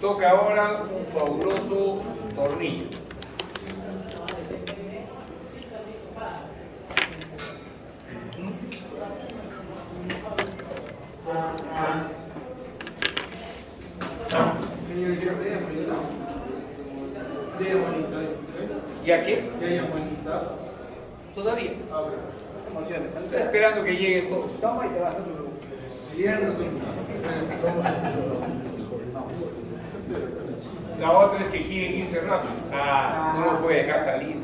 Toca ahora un fabuloso tornillo. ¿Ya qué? ¿Ya llamó el lista? Todavía. Ah, bueno. Estoy esperando que lleguen todos. Toma y te vas. Viernes. La otra es que quieren irse rápido. No los voy a dejar salir.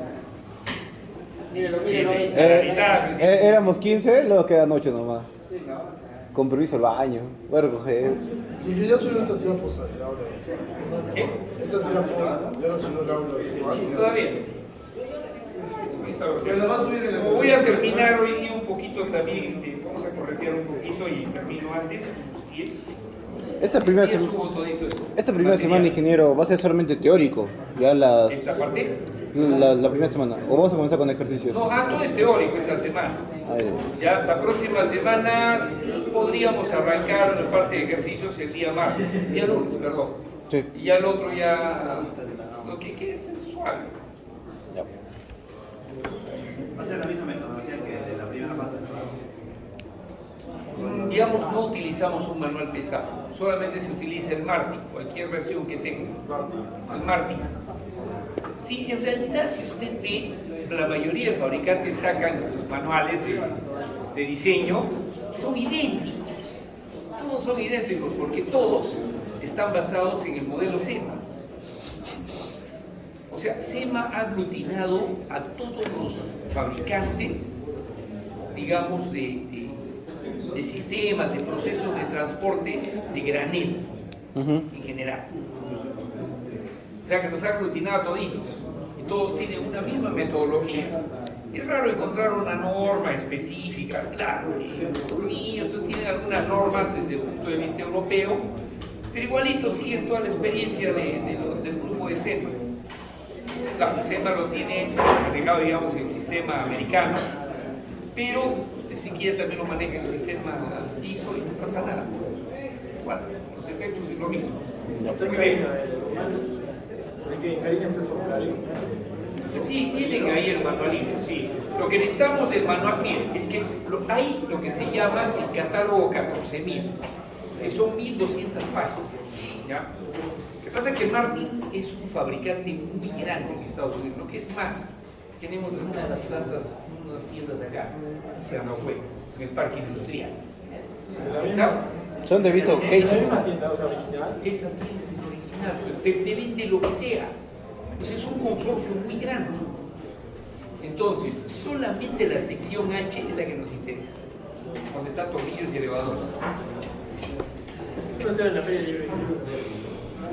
Míralo ahí. La mitad, pues, sí. Éramos 15, luego quedan 8 nomás. Sí, no. Con permiso al baño. Voy a recoger. Y yo ya subí esta tira post al aula. ¿Qué? Esta tira post, ya la subió el aula. Todavía. Ahorita lo Pero la va a subir en la- Como voy a terminar hoy día un poquito también, vamos a corretear un poquito y termino antes, unos 10. Esta primera, Ya subo todito esto. esta primera semana, Material. ingeniero, va a ser solamente teórico. Ya las. ¿Esta parte? La primera semana. O vamos a comenzar con ejercicios. No, todo es teórico esta semana. Ahí. Ya la próxima semana sí podríamos arrancar la parte de ejercicios el día martes, día lunes, perdón. Sí. Y ya el otro ya, lo que quede es suave. Ya. Va a ser la misma metodología que de la primera fase. Digamos, no utilizamos un manual pesado, solamente se utiliza el Martin, cualquier versión que tenga. El Martin. Sí, en realidad, si usted ve, la mayoría de fabricantes sacan sus manuales de diseño, son idénticos. Todos son idénticos porque todos están basados en el modelo SEMA. O sea, SEMA ha aglutinado a todos los fabricantes, digamos, de sistemas, de procesos de transporte de granel en general. O sea que nos ha aglutinado a toditos y todos tienen una misma metodología. Es raro encontrar una norma específica, claro, y los niños tienen algunas normas desde el punto de vista europeo, pero igualito siguen toda la experiencia del grupo de SEMA. Claro, SEMA lo tiene manejado, digamos, en el sistema americano, pero si quiere también lo maneja en el sistema ISO y no pasa nada. Bueno, los efectos es lo mismo. Muy bien. Sí, tienen ahí el manualito, sí. Lo que necesitamos del manual, miren, es que hay lo que se llama el catálogo 14.000, que son 1.200 páginas, ¿ya? Lo que pasa es que Martin es un fabricante muy grande en Estados Unidos, lo que es más, tenemos una de las plantas, unas tiendas acá, si se llama Web, en el parque industrial. Son de viso Casey. Esa tienda es el original, te vende lo que sea. Pues es un consorcio muy grande. Entonces, solamente la sección H es la que nos interesa, donde están tornillos y elevadores. No estoy en la feria libre.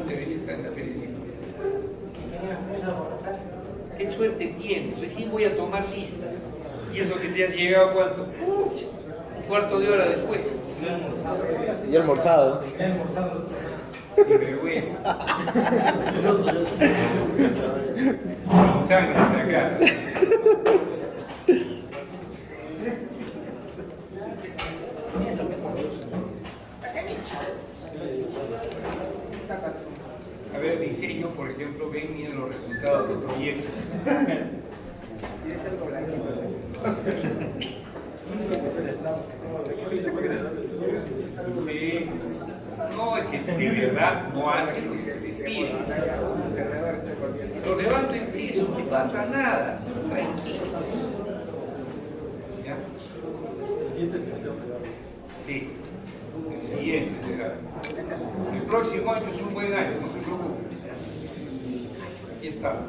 Debería estar en la feria libre. ¿Qué suerte tienes? Recién voy a tomar lista. ¿Y eso que te has llegado cuánto? Un cuarto de hora después. Y almorzado. Sin vergüenza. Sin sangre en la casa. A ver, diseño, por ejemplo, ven, miren los resultados del proyecto. Si es algo blanco. Sí. No, es que de verdad no hacen lo que se les pide. Lo levanto en piso, no pasa nada. Tranquilo. ¿Ya? Sí. El siguiente será. El próximo año es un buen año, no se preocupe. Aquí estamos.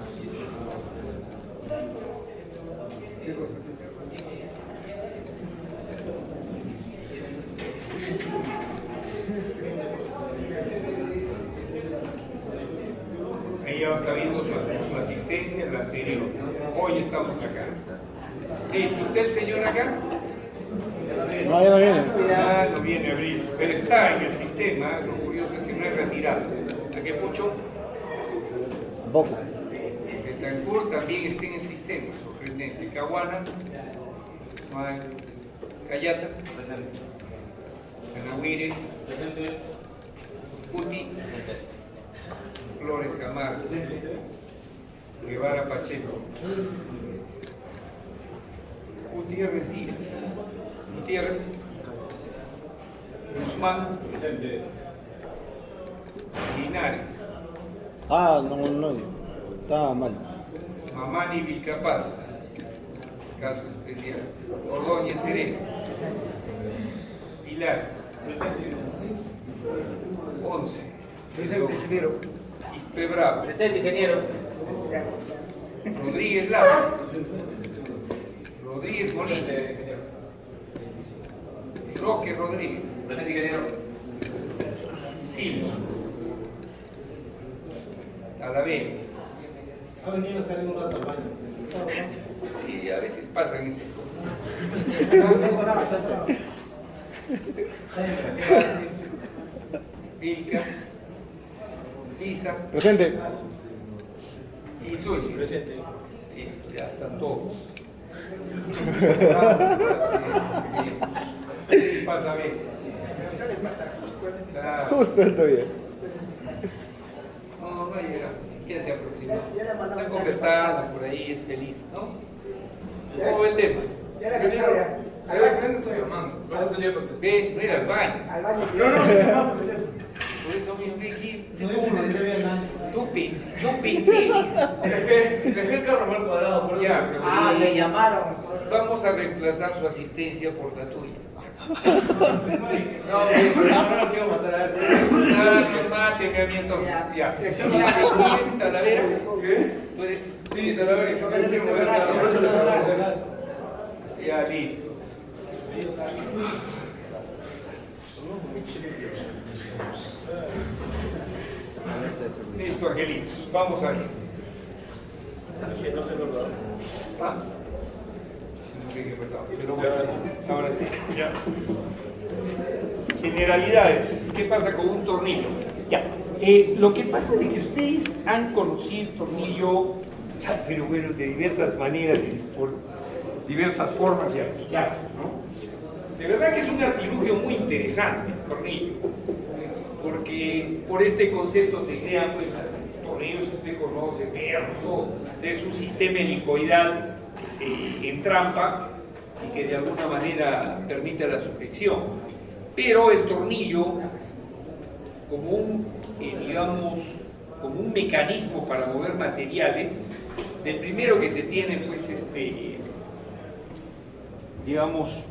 ¿Qué cosa? Ella está viendo su asistencia en la anterior. Hoy estamos acá. ¿Listo? ¿Usted, señor, acá? No, ya no viene. Ya no viene a abrir, pero está en el sistema. Lo curioso es que no es retirado. ¿A qué Pocho? Poco. Betancur también está en el sistema, sorprendente. Caguana, Cayata, Canahuire, Puti, Flores Camargo, Guevara Pacheco, Gutiérrez Díaz, Gutiérrez, Guzmán, Linares, no, estaba mal. Mamani Vilcapaz, caso especial, Ordóñez Sereno, Pilares, 11, Presente, ingeniero. Ispe Bravo, Presente, ingeniero. Rodríguez Lazo, Rodríguez Molina, Roque Rodríguez, Presente, ingeniero. Silva, Talavera. Ha venido a salir un rato al baño. Sí, a veces pasan esas cosas. Vilca, Pisa Presente. y Zúñiga. Presente. Listo, ya están todos. Sí, pasa a veces. Claro. Justo el tuyo. No, no llega, ni siquiera se aproxima. Están conversando por ahí, es feliz, ¿no? ¿Cómo ve el tema? ¿Dónde estoy llamando? Por eso salí a contestar. Ve, no ir al baño. No, mi mamá por teléfono. Por eso mismo que aquí, No, yo pensé, dice. Dejé el carro mal cuadrado, por eso. Ya, le llamaron. vamos a reemplazar su asistencia por la tuya. No, no quiero matar a él. No máteme a mí entonces. Ya. ¿Tú eres Talavera? ¿Qué? ¿Tú eres? Sí, te la veré. Yo me tengo que mover el carro, por eso le pregunté. Ya, listo. Listo, angelitos. Vamos a ver. ¿Ah? Sí, no sé qué pasaba, pero bueno, ahora sí, ya. Generalidades, ¿qué pasa con un tornillo? Ya, lo que pasa es que ustedes han conocido el tornillo, ya, pero bueno, de diversas maneras y por diversas formas de aplicarse, ¿no? De verdad que es un artilugio muy interesante el tornillo, porque por este concepto se crea, pues, tornillos que usted conoce, perros, todo. Es un sistema helicoidal que se entrampa y que de alguna manera permite la sujeción. Pero el tornillo, como un, digamos, como un mecanismo para mover materiales, del primero que se tiene, pues, digamos,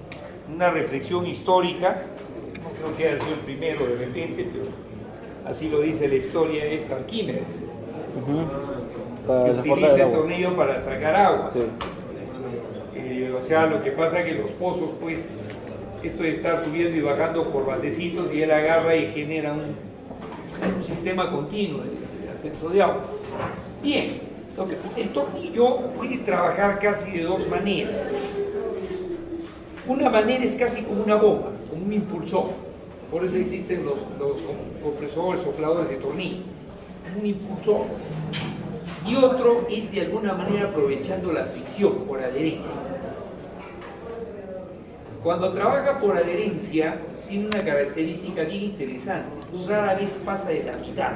una reflexión histórica, no creo que haya sido el primero de repente, pero así lo dice la historia, es Arquímedes, Para que transportar utiliza el el agua. tornillo para sacar agua. Sí. O sea, lo que pasa es que los pozos, pues, esto de estar subiendo y bajando por baldecitos, y él agarra y genera un sistema continuo de ascenso de agua. Bien, el tornillo puede trabajar casi de dos maneras. Una manera es casi como una bomba, como un impulsor. Por eso existen los compresores, sopladores de tornillo. Un impulsor. Y otro es de alguna manera aprovechando la fricción por adherencia. Cuando trabaja por adherencia, tiene una característica bien interesante. Rara vez pasa de la mitad,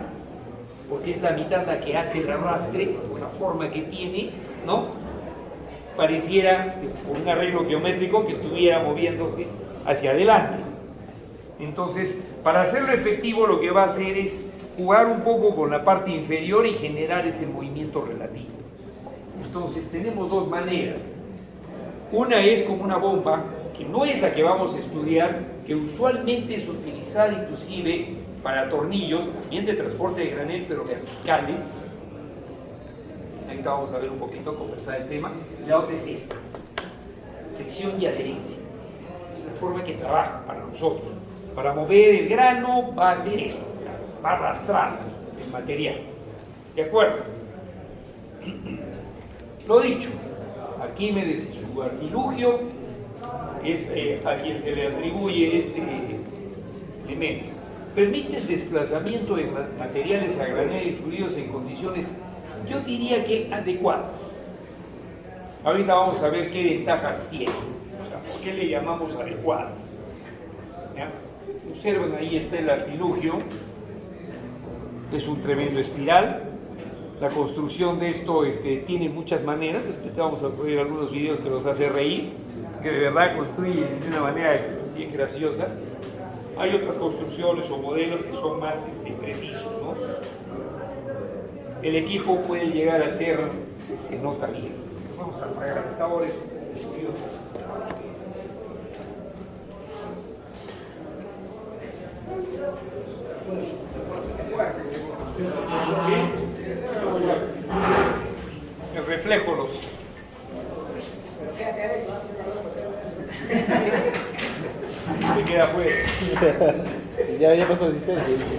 porque es la mitad la que hace el arrastre, por la forma que tiene, ¿no? Pareciera, por un arreglo geométrico, que estuviera moviéndose hacia adelante. Entonces, para hacerlo efectivo, lo que va a hacer es jugar un poco con la parte inferior y generar ese movimiento relativo. Entonces, tenemos dos maneras. Una es como una bomba, que no es la que vamos a estudiar, que usualmente es utilizada inclusive para tornillos, también de transporte de granel, pero verticales. Ahorita vamos a ver un poquito, conversar el tema. La otra es esta, fricción y adherencia. Es la forma que trabaja para nosotros. Para mover el grano va a hacer esto, o sea, va a arrastrar el material. ¿De acuerdo? Lo dicho, Arquímedes y su artilugio es a quien se le atribuye este elemento. Permite el desplazamiento de materiales a granel y fluidos en condiciones, yo diría que adecuadas. Ahorita vamos a ver qué ventajas tiene, o sea, por qué le llamamos adecuadas. ¿Ya? Observen, ahí está el artilugio, es un tremendo espiral, La construcción de esto tiene muchas maneras. Vamos a ver algunos videos que nos hace reír, que de verdad construyen de una manera bien graciosa. Hay otras construcciones o modelos que son más precisos, ¿no? El equipo puede llegar a ser, no sé si se nota bien. Vamos a apagar hasta ahora esto. El reflejo los se queda afuera. Ya pasó asistencia, dice.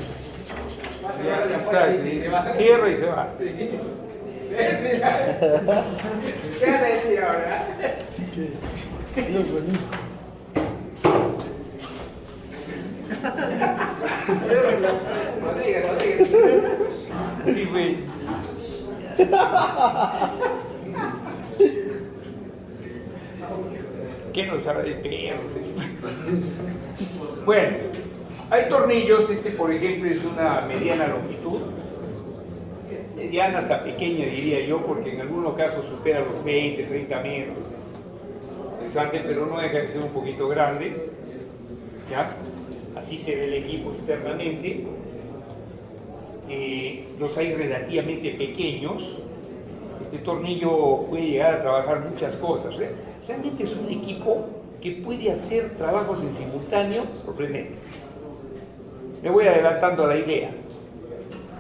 Exacto, cierra y se va. ¿Qué vas a decir ahora? Dios bonito. Así, güey. ¿Qué nos sabe de perros? Bueno, hay tornillos, por ejemplo es una mediana longitud, mediana hasta pequeña diría yo, porque en algunos casos supera los 20, 30 metros, es interesante, pero no deja de ser un poquito grande, ¿ya? Así se ve el equipo externamente. Los hay relativamente pequeños. Este tornillo puede llegar a trabajar muchas cosas. Realmente es un equipo que puede hacer trabajos en simultáneo sorprendentes. Me voy adelantando a la idea.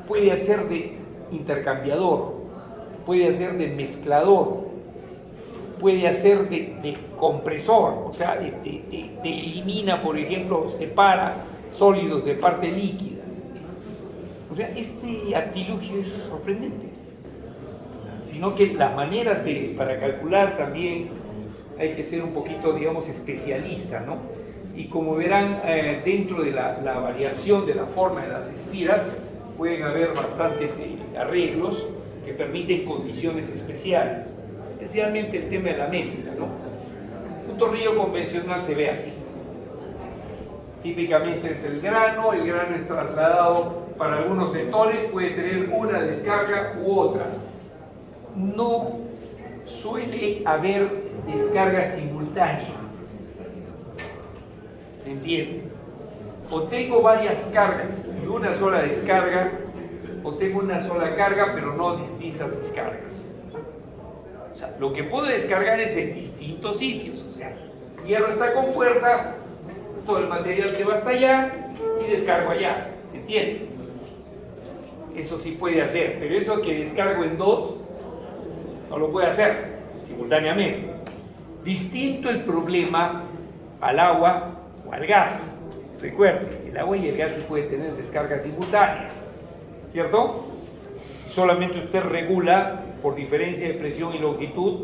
Puede hacer de intercambiador, puede hacer de mezclador, puede hacer de compresor, o sea, te elimina, por ejemplo, separa sólidos de parte líquida. O sea, este artilugio es sorprendente. Sino que las maneras para calcular también hay que ser un poquito, digamos, especialista, ¿no? Y como verán, dentro de la variación de la forma de las espiras, pueden haber bastantes arreglos que permiten condiciones especiales, especialmente el tema de la mezcla, ¿no? Un tornillo convencional se ve así. Típicamente entre el grano es trasladado para algunos sectores, puede tener una descarga u otra. No suele haber descarga simultánea. ¿Entienden? O tengo varias cargas y una sola descarga, o tengo una sola carga pero no distintas descargas. O sea, lo que puedo descargar es en distintos sitios. O sea, cierro esta compuerta, todo el material se va hasta allá y descargo allá. ¿Se entiende? Eso sí puede hacer, pero eso que descargo en dos no lo puede hacer simultáneamente. Distinto el problema al agua o al gas. Recuerden, el agua y el gas se puede tener descarga simultánea, ¿cierto? Solamente usted regula por diferencia de presión y longitud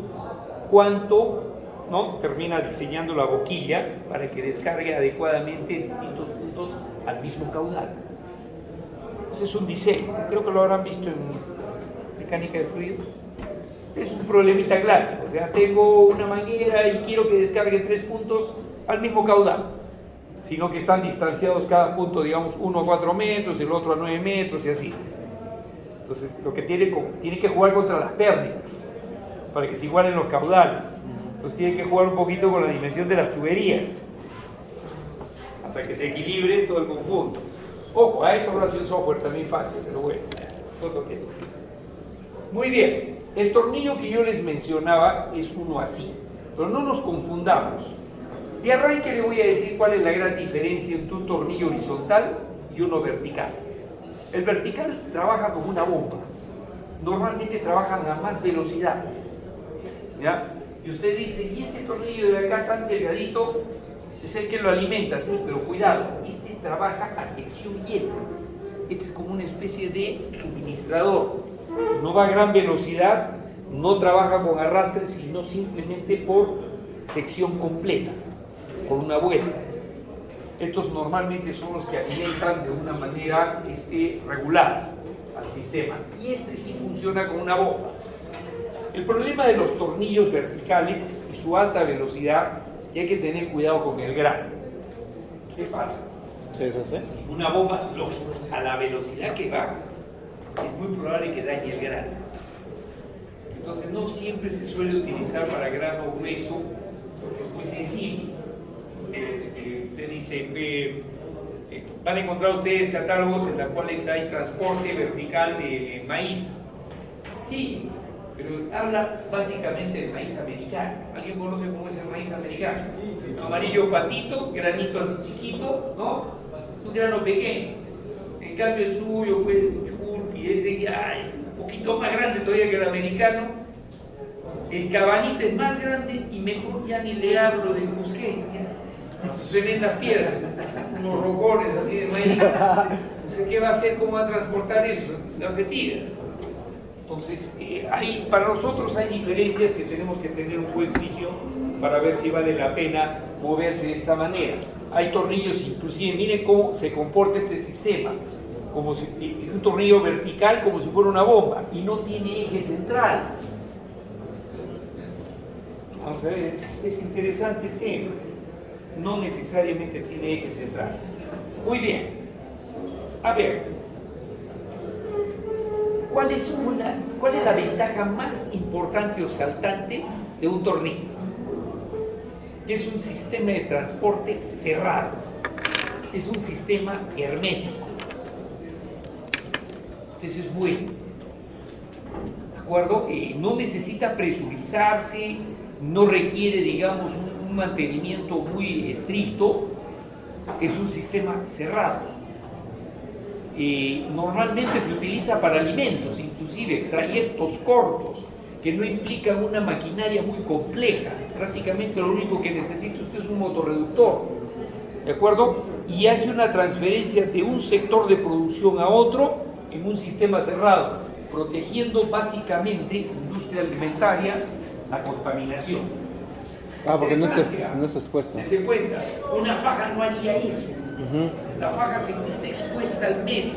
cuánto, ¿no?, termina diseñando la boquilla para que descargue adecuadamente en distintos puntos al mismo caudal. Ese es un diseño, creo que lo habrán visto en mecánica de fluidos. Es un problemita clásico, o sea, tengo una manguera y quiero que descargue 3 puntos al mismo caudal, sino que están distanciados cada punto, digamos, uno a 4 metros, el otro a 9 metros y así. Entonces, lo que tiene que jugar contra las pérdidas, para que se igualen los caudales. Entonces, tiene que jugar un poquito con la dimensión de las tuberías, hasta que se equilibre todo el conjunto. Ojo, a eso ahora sí el software también fácil, pero bueno, es otro tema. Muy bien, el tornillo que yo les mencionaba es uno así, pero no nos confundamos. De arranque le voy a decir cuál es la gran diferencia entre un tornillo horizontal y uno vertical. El vertical trabaja como una bomba, normalmente trabajan a más velocidad, ¿ya? Y usted dice, ¿y este tornillo de acá tan delgadito es el que lo alimenta? Sí, pero cuidado, este trabaja a sección llena. Este es como una especie de suministrador. No va a gran velocidad, no trabaja con arrastre, sino simplemente por sección completa, con una vuelta. Estos normalmente son los que alimentan de una manera regular al sistema. Y este sí funciona con una bomba. El problema de los tornillos verticales y su alta velocidad, y hay que tener cuidado con el grano. ¿Qué pasa? ¿Sí es así? Una bomba, lógico, a la velocidad que va, es muy probable que dañe el grano. Entonces no siempre se suele utilizar para grano grueso porque es muy sensible. Te dice, van a encontrar ustedes catálogos en los cuales hay transporte vertical de maíz. Sí, pero habla básicamente de maíz americano. ¿Alguien conoce cómo es el maíz americano? Amarillo patito, granito así chiquito, ¿no? Es un grano pequeño. En cambio el suyo, pues, el churpi, ese ya es un poquito más grande todavía que el americano. El cabanita es más grande y mejor ya ni le hablo del cusqueño. Tremendas piedras, unos rocones así de maíz. Entonces, ¿qué va a hacer? ¿Cómo va a transportar eso? Las tiras. Entonces, para nosotros hay diferencias que tenemos que tener un buen juicio para ver si vale la pena moverse de esta manera. Hay tornillos, inclusive, miren cómo se comporta este sistema, como si, un tornillo vertical como si fuera una bomba y no tiene eje central. Vamos a ver, es interesante el tema. No necesariamente tiene eje central. Muy bien. A ver, ¿cuál es la ventaja más importante o saltante de un tornillo? Que es un sistema de transporte cerrado, es un sistema hermético. Entonces es bueno, ¿de acuerdo? No necesita presurizarse, no requiere, digamos, un mantenimiento muy estricto, es un sistema cerrado. Normalmente se utiliza para alimentos, inclusive trayectos cortos que no implican una maquinaria muy compleja. Prácticamente lo único que necesita usted es un motorreductor, ¿de acuerdo? Y hace una transferencia de un sector de producción a otro en un sistema cerrado, protegiendo básicamente industria alimentaria, la contaminación. Porque no está expuesto. Dese cuenta, una faja no haría eso. La faja está expuesta al medio.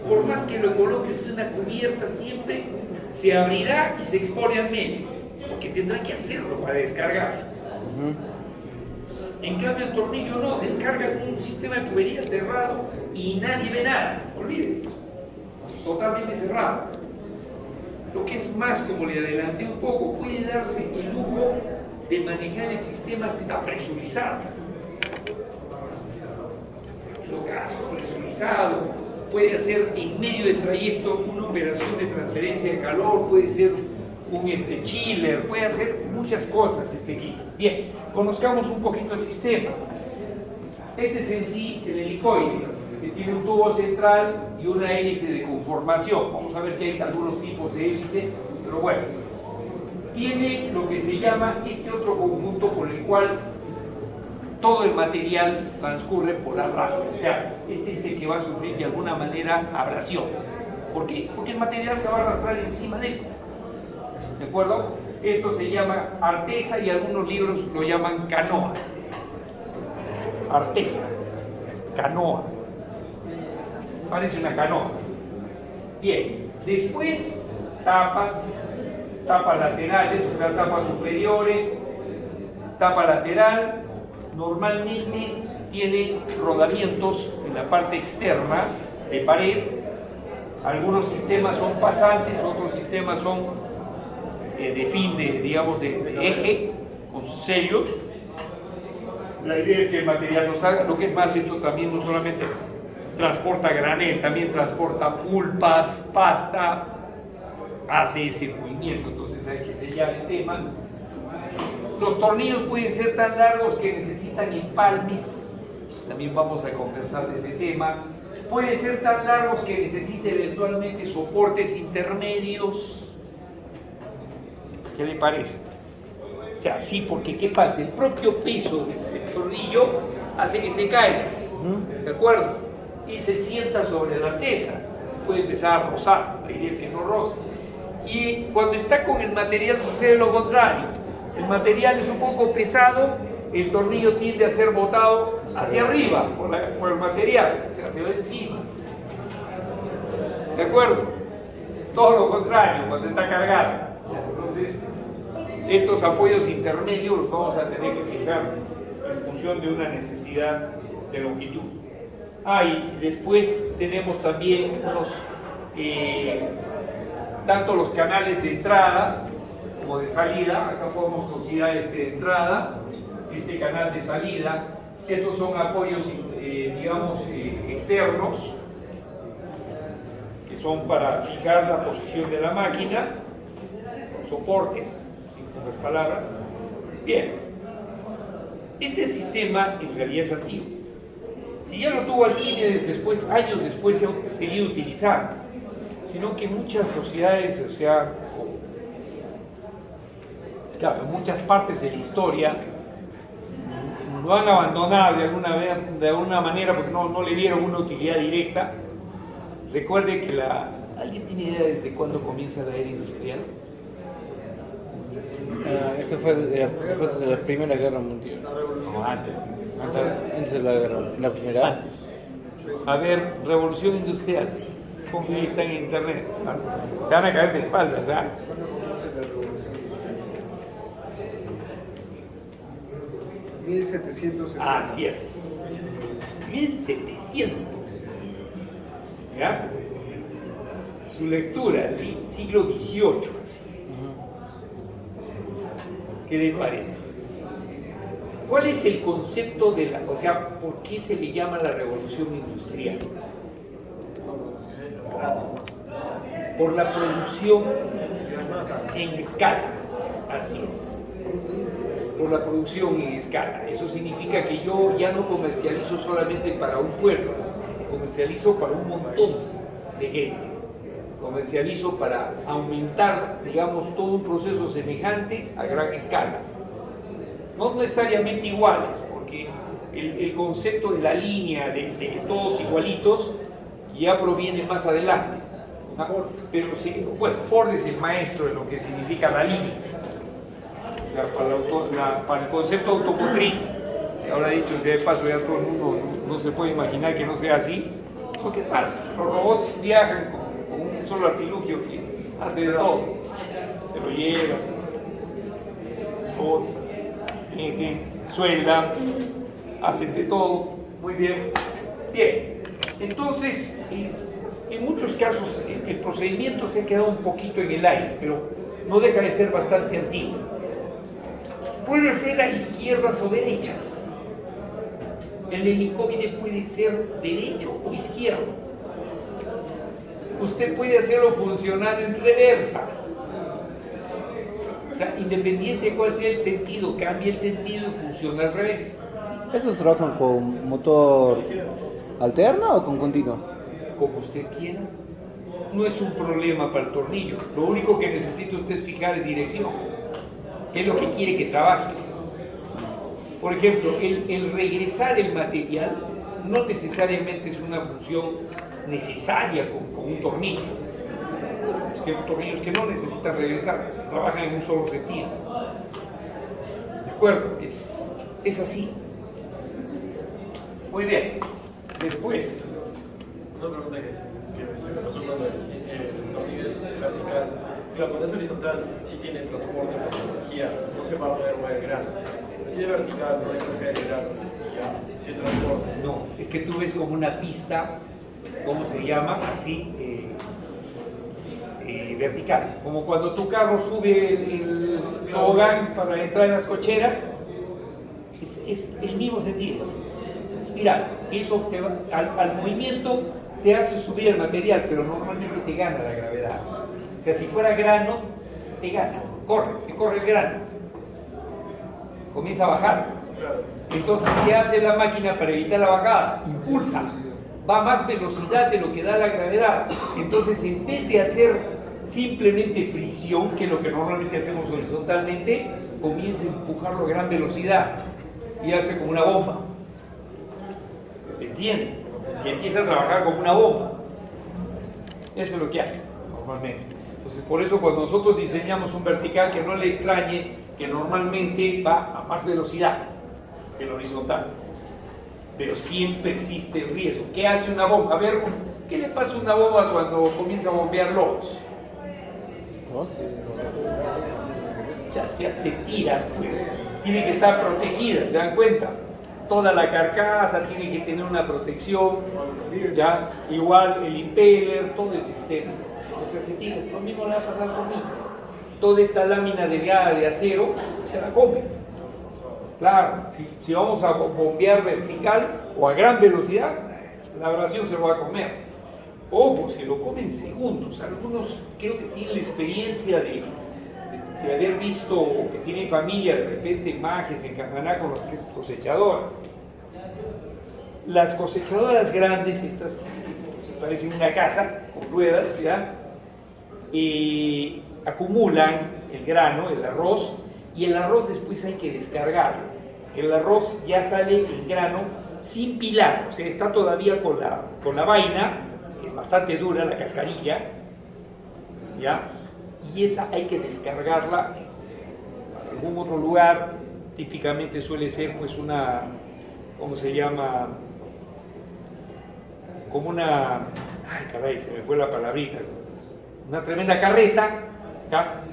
Por más que lo coloque usted en una cubierta, siempre se abrirá y se expone al medio, porque tendrá que hacerlo para descargar. En cambio el tornillo no, descarga en un sistema de tubería cerrado y nadie ve nada, olvídese, totalmente cerrado. Lo que es más, como le adelanté un poco, puede darse el lujo de manejar el sistema presurizado. En lo caso, presurizado, puede hacer en medio del trayecto una operación de transferencia de calor, puede ser un chiller, puede hacer muchas cosas este equipo. Bien, conozcamos un poquito el sistema. Este es en sí el helicoide, que tiene un tubo central y una hélice de conformación. Vamos a ver que hay algunos tipos de hélice, pero bueno. Tiene lo que se llama este otro conjunto por el cual todo el material transcurre por arrastre. O sea, este es el que va a sufrir de alguna manera abrasión. ¿Por qué? Porque el material se va a arrastrar encima de esto. ¿De acuerdo? Esto se llama artesa y algunos libros lo llaman canoa. Artesa, canoa. Parece una canoa. Bien, después tapas laterales, o sea, tapas superiores, tapa lateral. Normalmente tiene rodamientos en la parte externa de pared. Algunos sistemas son pasantes, otros sistemas son de fin de eje, con sellos. La idea es que el material no salga. Lo que es más, esto también no solamente transporta granel, también transporta pulpas, pasta, hace ese movimiento, entonces hay que sellar el tema. Los tornillos pueden ser tan largos que necesitan empalmes, también vamos a conversar de ese tema. Pueden ser tan largos que necesite eventualmente soportes intermedios. ¿Qué le parece? O sea, sí, porque ¿qué pasa? El propio peso del tornillo hace que se caiga, ¿de acuerdo? Y se sienta sobre la artesa, puede empezar a rozar, la idea es que no roce. Y cuando está con el material sucede lo contrario. El material es un poco pesado, el tornillo tiende a ser botado hacia arriba por el material, o sea, se va encima. ¿De acuerdo? Es todo lo contrario cuando está cargado. Entonces, estos apoyos intermedios los vamos a tener que fijar en función de una necesidad de longitud. Y después tenemos también unos tanto los canales de entrada como de salida. Acá podemos considerar este de entrada, este canal de salida. Estos son apoyos, digamos, externos, que son para fijar la posición de la máquina, soportes, en otras palabras. Bien, este sistema en realidad es antiguo. Si ya lo tuvo Arquímedes después, años después se ha seguido utilizando, sino que muchas sociedades, o sea, claro, en muchas partes de la historia lo han abandonado de alguna manera porque no le vieron una utilidad directa. Recuerde que ¿alguien tiene idea desde cuándo comienza la era industrial? Eso fue después de la Primera Guerra Mundial. No, antes. Antes de la primera. Antes. A ver, revolución industrial. Pongan ahí, está en internet. Se van a caer de espaldas, ¿ah? Así es. 1700. ¿Ya? Su lectura, siglo XVIII, así. ¿Qué le parece? ¿Cuál es el concepto o sea, por qué se le llama la revolución industrial? Por la producción en escala, así es. Por la producción en escala. Eso significa que yo ya no comercializo solamente para un pueblo, comercializo para un montón de gente. Comercializo para aumentar, digamos, todo un proceso semejante a gran escala. No necesariamente iguales, porque el concepto de la línea de todos igualitos ya proviene más adelante. ¿No? Pero sí, bueno, Ford es el maestro de lo que significa la línea. O sea, para el concepto automotriz, que ahora dicho sea de paso, ya todo el mundo no se puede imaginar que no sea así. Porque es más, los robots viajan con un solo artilugio que hace de todo. Se lo lleva, bolsas, sueldan, hacen de todo. Muy bien. Bien, entonces, en muchos casos el procedimiento se ha quedado un poquito en el aire, pero no deja de ser bastante antiguo. Puede ser a izquierdas o derechas. El helicóide puede ser derecho o izquierdo. Usted puede hacerlo funcionar en reversa. O sea, independiente de cuál sea el sentido, cambia el sentido y funciona al revés. ¿Estos trabajan con motor alterno o con continuo? Como usted quiera. No es un problema para el tornillo. Lo único que necesita usted es fijar es dirección. ¿Qué es lo que quiere que trabaje? Por ejemplo, el regresar el material no necesariamente es una función necesaria con un tornillo. Es que hay tornillos que no necesitan regresar, trabajan en un solo sentido. ¿De acuerdo? Es así. Muy bien. Después. Una pregunta que me pasó cuando el tornillo es vertical. Claro, cuando es horizontal, sí tiene transporte por energía, no se va a poder mover el grano. Pero si es vertical, no hay que caer el grano, ya, si es transporte. No, es que tú ves como una pista, ¿cómo se llama? Así, vertical. Como cuando tu carro sube el tobogán para entrar en las cocheras, es el mismo sentido. Así. Mira, eso al movimiento te hace subir el material, pero normalmente te gana la gravedad. O sea, si fuera grano, te gana, se corre el grano, comienza a bajar. Entonces, ¿qué hace la máquina para evitar la bajada? Impulsa, va a más velocidad de lo que da la gravedad. Entonces, en vez de hacer simplemente fricción, que es lo que normalmente hacemos horizontalmente, comienza a empujarlo a gran velocidad y hace como una bomba. ¿Se entiende? Y empieza a trabajar como una bomba. Eso es lo que hace normalmente. Entonces, por eso cuando nosotros diseñamos un vertical, que no le extrañe que normalmente va a más velocidad que el horizontal. Pero siempre existe el riesgo. ¿Qué hace una bomba? A ver, ¿qué le pasa a una bomba cuando comienza a bombear lobos? Ya se hace tiras, pues. Tiene que estar protegida, ¿se dan cuenta? Toda la carcasa tiene que tener una protección, ¿ya? Igual el impeller, todo el sistema. sea, se tiene, lo mismo le va a pasar conmigo. Toda esta lámina delgada de acero se la come. Claro, si vamos a bombear vertical o a gran velocidad, la abrasión se lo va a comer. Ojo, se lo comen segundos. Algunos creo que tienen la experiencia de haber visto que tienen familia, de repente Majes en Camaná con las cosechadoras. Las cosechadoras grandes, estas que parecen una casa con ruedas, ¿ya? Acumulan el grano, el arroz, y el arroz después hay que descargarlo. El arroz ya sale en grano sin pilar, o sea, está todavía con la vaina, es bastante dura la cascarilla, ¿ya? Y esa hay que descargarla en algún otro lugar, típicamente suele ser pues una, ¿cómo se llama? Como una, ay caray, se me fue la palabrita, una tremenda carreta, ¿ya?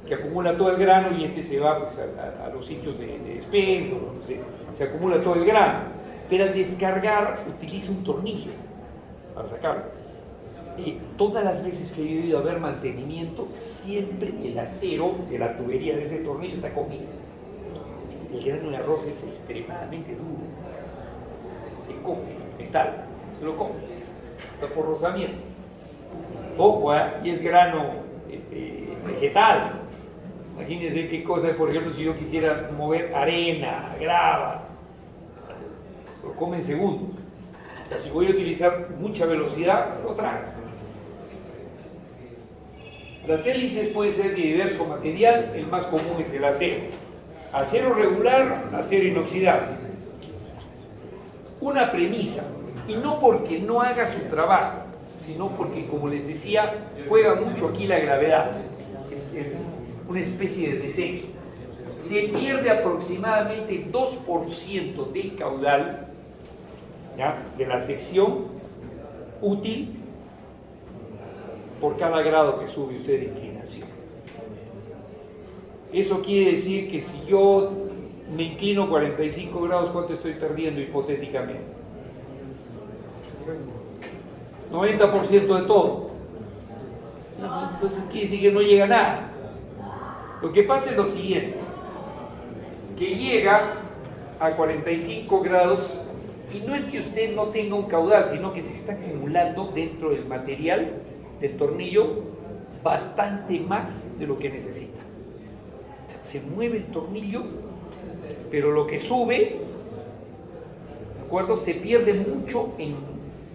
Que acumula todo el grano y este se va pues, a los sitios de despensa, se acumula todo el grano. Pero al descargar utiliza un tornillo para sacarlo. Todas las veces que yo he ido a ver mantenimiento, siempre el acero de la tubería de ese tornillo está comido. El grano de arroz es extremadamente duro. Se come, metal, se lo come. Está por rozamiento. Ojo, y es grano vegetal. Imagínense qué cosa, por ejemplo, si yo quisiera mover arena, grava, se lo come en segundos. O sea, si voy a utilizar mucha velocidad, se lo traga. Las hélices pueden ser de diverso material, el más común es el acero. Acero regular, acero inoxidable. Una premisa, y no porque no haga su trabajo, sino porque, como les decía, juega mucho aquí la gravedad. Es una especie de descenso. Se pierde aproximadamente 2% del caudal, ¿ya?, de la sección útil por cada grado que sube usted de inclinación. Eso quiere decir que si yo me inclino 45 grados, ¿cuánto estoy perdiendo hipotéticamente? 90% de todo. Entonces quiere decir que no llega a nada. Lo que pasa es lo siguiente, que llega a 45 grados y no es que usted no tenga un caudal, sino que se está acumulando dentro del material del tornillo bastante más de lo que necesita. O sea, se mueve el tornillo, pero lo que sube, ¿de acuerdo?, se pierde mucho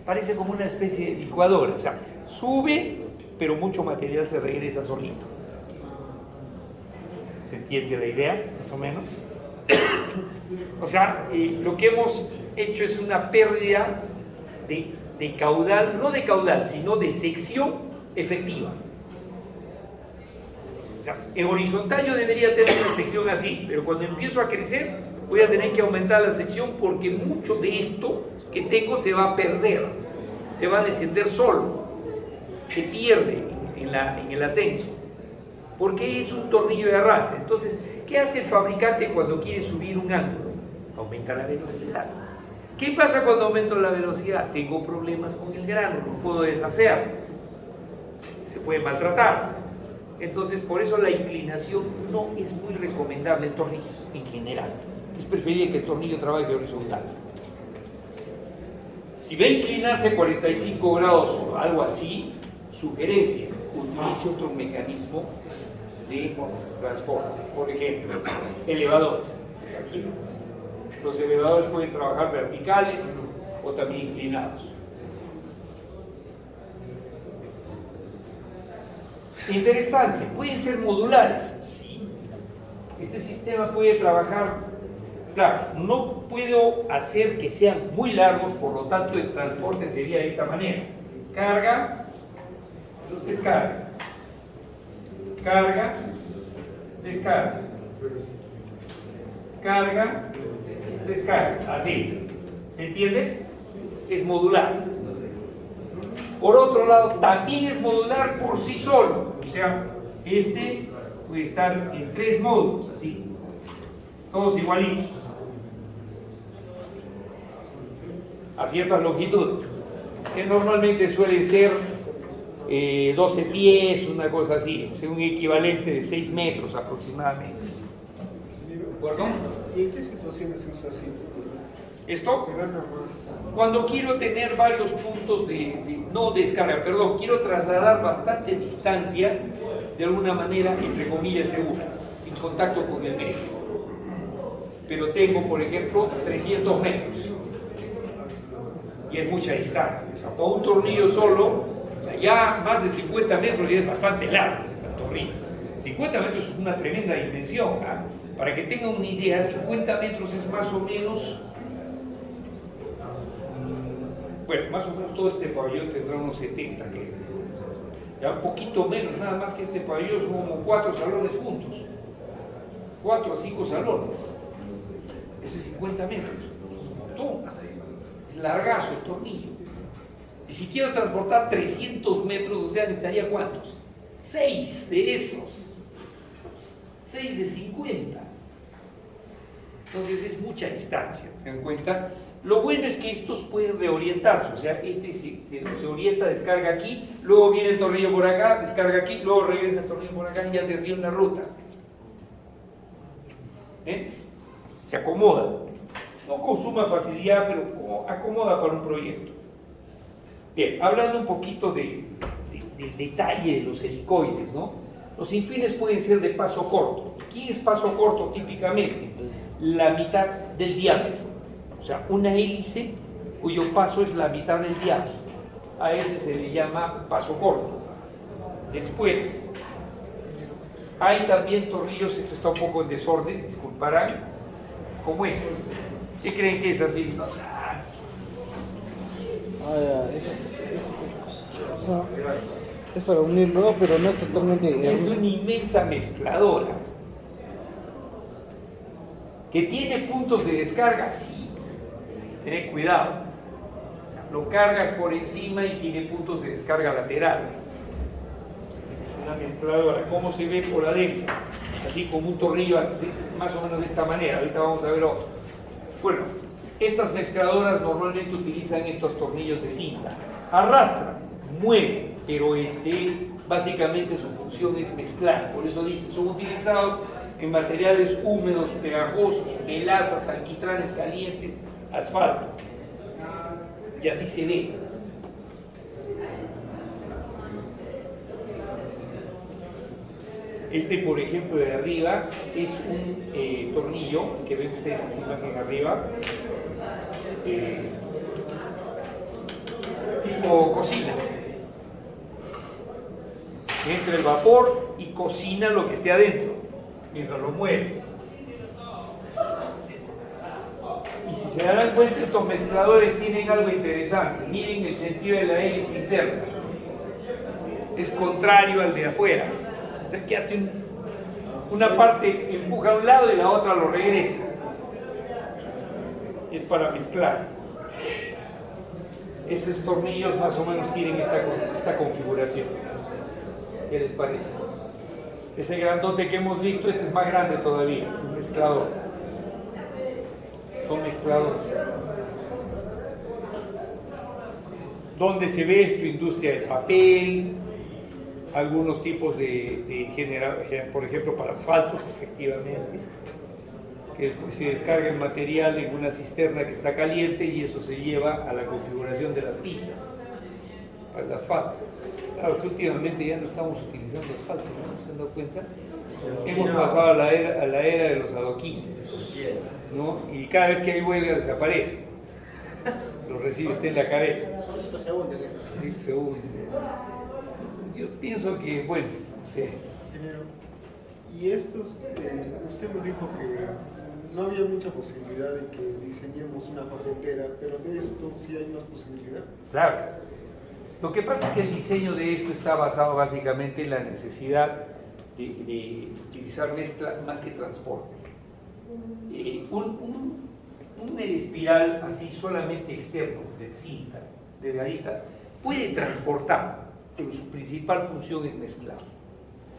parece como una especie de licuadora. O sea, sube, pero mucho material se regresa solito. ¿Se entiende la idea, más o menos? O sea, lo que hemos hecho es una pérdida de caudal, no de caudal, sino de sección efectiva. O sea, en horizontal yo debería tener una sección así, pero cuando empiezo a crecer voy a tener que aumentar la sección porque mucho de esto que tengo se va a perder, se va a descender solo, se pierde en el ascenso, porque es un tornillo de arrastre. Entonces, ¿qué hace el fabricante cuando quiere subir un ángulo? Aumenta la velocidad. ¿Qué pasa cuando aumento la velocidad? Tengo problemas con el grano, no puedo deshacerlo, se puede maltratar. Entonces, por eso la inclinación no es muy recomendable en tornillos, en general. Es preferible que el tornillo trabaje horizontal. Si va a inclinarse 45 grados o algo así, sugerencia, utilice otro mecanismo de transporte. Por ejemplo, elevadores. Los elevadores pueden trabajar verticales o también inclinados. Interesante, pueden ser modulares, sí. Este sistema puede trabajar, claro, no puedo hacer que sean muy largos, por lo tanto el transporte sería de esta manera: carga, descarga, carga, descarga, carga, descarga, así. ¿Se entiende? Es modular. Por otro lado, también es modular por sí solo. O sea, este puede estar en 3 módulos, así, todos igualitos, a ciertas longitudes, que normalmente suelen ser 12 pies, una cosa así, o sea, un equivalente de 6 metros aproximadamente. ¿Perdón? ¿Y en qué situaciones se usa así? ¿Esto? Se gana más. Cuando quiero tener varios puntos no descarga, perdón, quiero trasladar bastante distancia de alguna manera, entre comillas, segura, sin contacto con el medio. Pero tengo, por ejemplo, 300 metros. Y es mucha distancia. O sea, para un tornillo solo, o sea, ya más de 50 metros ya es bastante largo el tornillo. 50 metros es una tremenda dimensión. ¿Ah? Para que tengan una idea, 50 metros es más o menos, bueno, más o menos todo este pabellón tendrá unos 70, que ya un poquito menos, nada más que este pabellón son como 4 salones juntos, 4 a 5 salones. Ese es 50 metros, es un montón, es largazo el tornillo. Y si quiero transportar 300 metros, o sea, necesitaría ¿cuántos? 6 de esos, 6 de 50. Entonces es mucha distancia, ¿se dan cuenta? Lo bueno es que estos pueden reorientarse, o sea, este se orienta, descarga aquí, luego viene el tornillo por acá, descarga aquí, luego regresa el tornillo por acá y ya se hacía una ruta. Se acomoda, no con suma facilidad, pero acomoda para un proyecto. Bien, hablando un poquito del detalle de los helicoides, ¿no? Los infines pueden ser de paso corto. ¿Qué es paso corto típicamente? La mitad del diámetro, o sea, una hélice cuyo paso es la mitad del diámetro. A ese se le llama paso corto. Después, hay también tornillos, esto está un poco en desorden, disculparán, como este. ¿Qué creen que es así? Es para unirlo, pero no es totalmente... Es una inmensa mezcladora. ¿Que tiene puntos de descarga? Sí. Ten cuidado. O sea, lo cargas por encima y tiene puntos de descarga lateral. Es una mezcladora. ¿Cómo se ve por adentro? Así como un tornillo más o menos de esta manera. Ahorita vamos a ver otro. Bueno, estas mezcladoras normalmente utilizan estos tornillos de cinta. Arrastran, mueven, pero básicamente su función es mezclar. Por eso dice, son utilizados en materiales húmedos, pegajosos, melazas, alquitranes calientes, asfalto. Y así se ve. Por ejemplo, de arriba es un tornillo que ven ustedes esa imagen arriba, tipo cocina. Entra el vapor y cocina lo que esté adentro mientras lo mueve. Y si se darán cuenta, estos mezcladores tienen algo interesante. Miren el sentido de la hélice interna. Es contrario al de afuera. O sea que hace una parte empuja a un lado y la otra lo regresa. Es para mezclar. Esos tornillos más o menos tienen esta configuración. ¿Qué les parece? Ese grandote que hemos visto, este es más grande todavía, es un mezclador. Son mezcladores. ¿Dónde se ve esto? Industria del papel, algunos tipos por ejemplo, para asfaltos, efectivamente, que después se descarga el material en una cisterna que está caliente y eso se lleva a la configuración de las pistas para el asfalto. Claro que últimamente ya no estamos utilizando asfalto, ¿no? ¿Se han dado cuenta? Hemos pasado a la era de los adoquines, ¿no? Y cada vez que hay huelga desaparece. Los recibe usted en la cabeza. Solito se hunden esos. Solito se hunden. Yo pienso que, bueno, no sé. Ingeniero, y estos, usted nos dijo que no había mucha posibilidad de que diseñemos una fajetera, pero de esto sí hay más posibilidad. Claro. Lo que pasa es que el diseño de esto está basado básicamente en la necesidad de utilizar mezcla más que transporte. Un espiral así solamente externo, de cinta, de delgadita, puede transportar, pero su principal función es mezclar.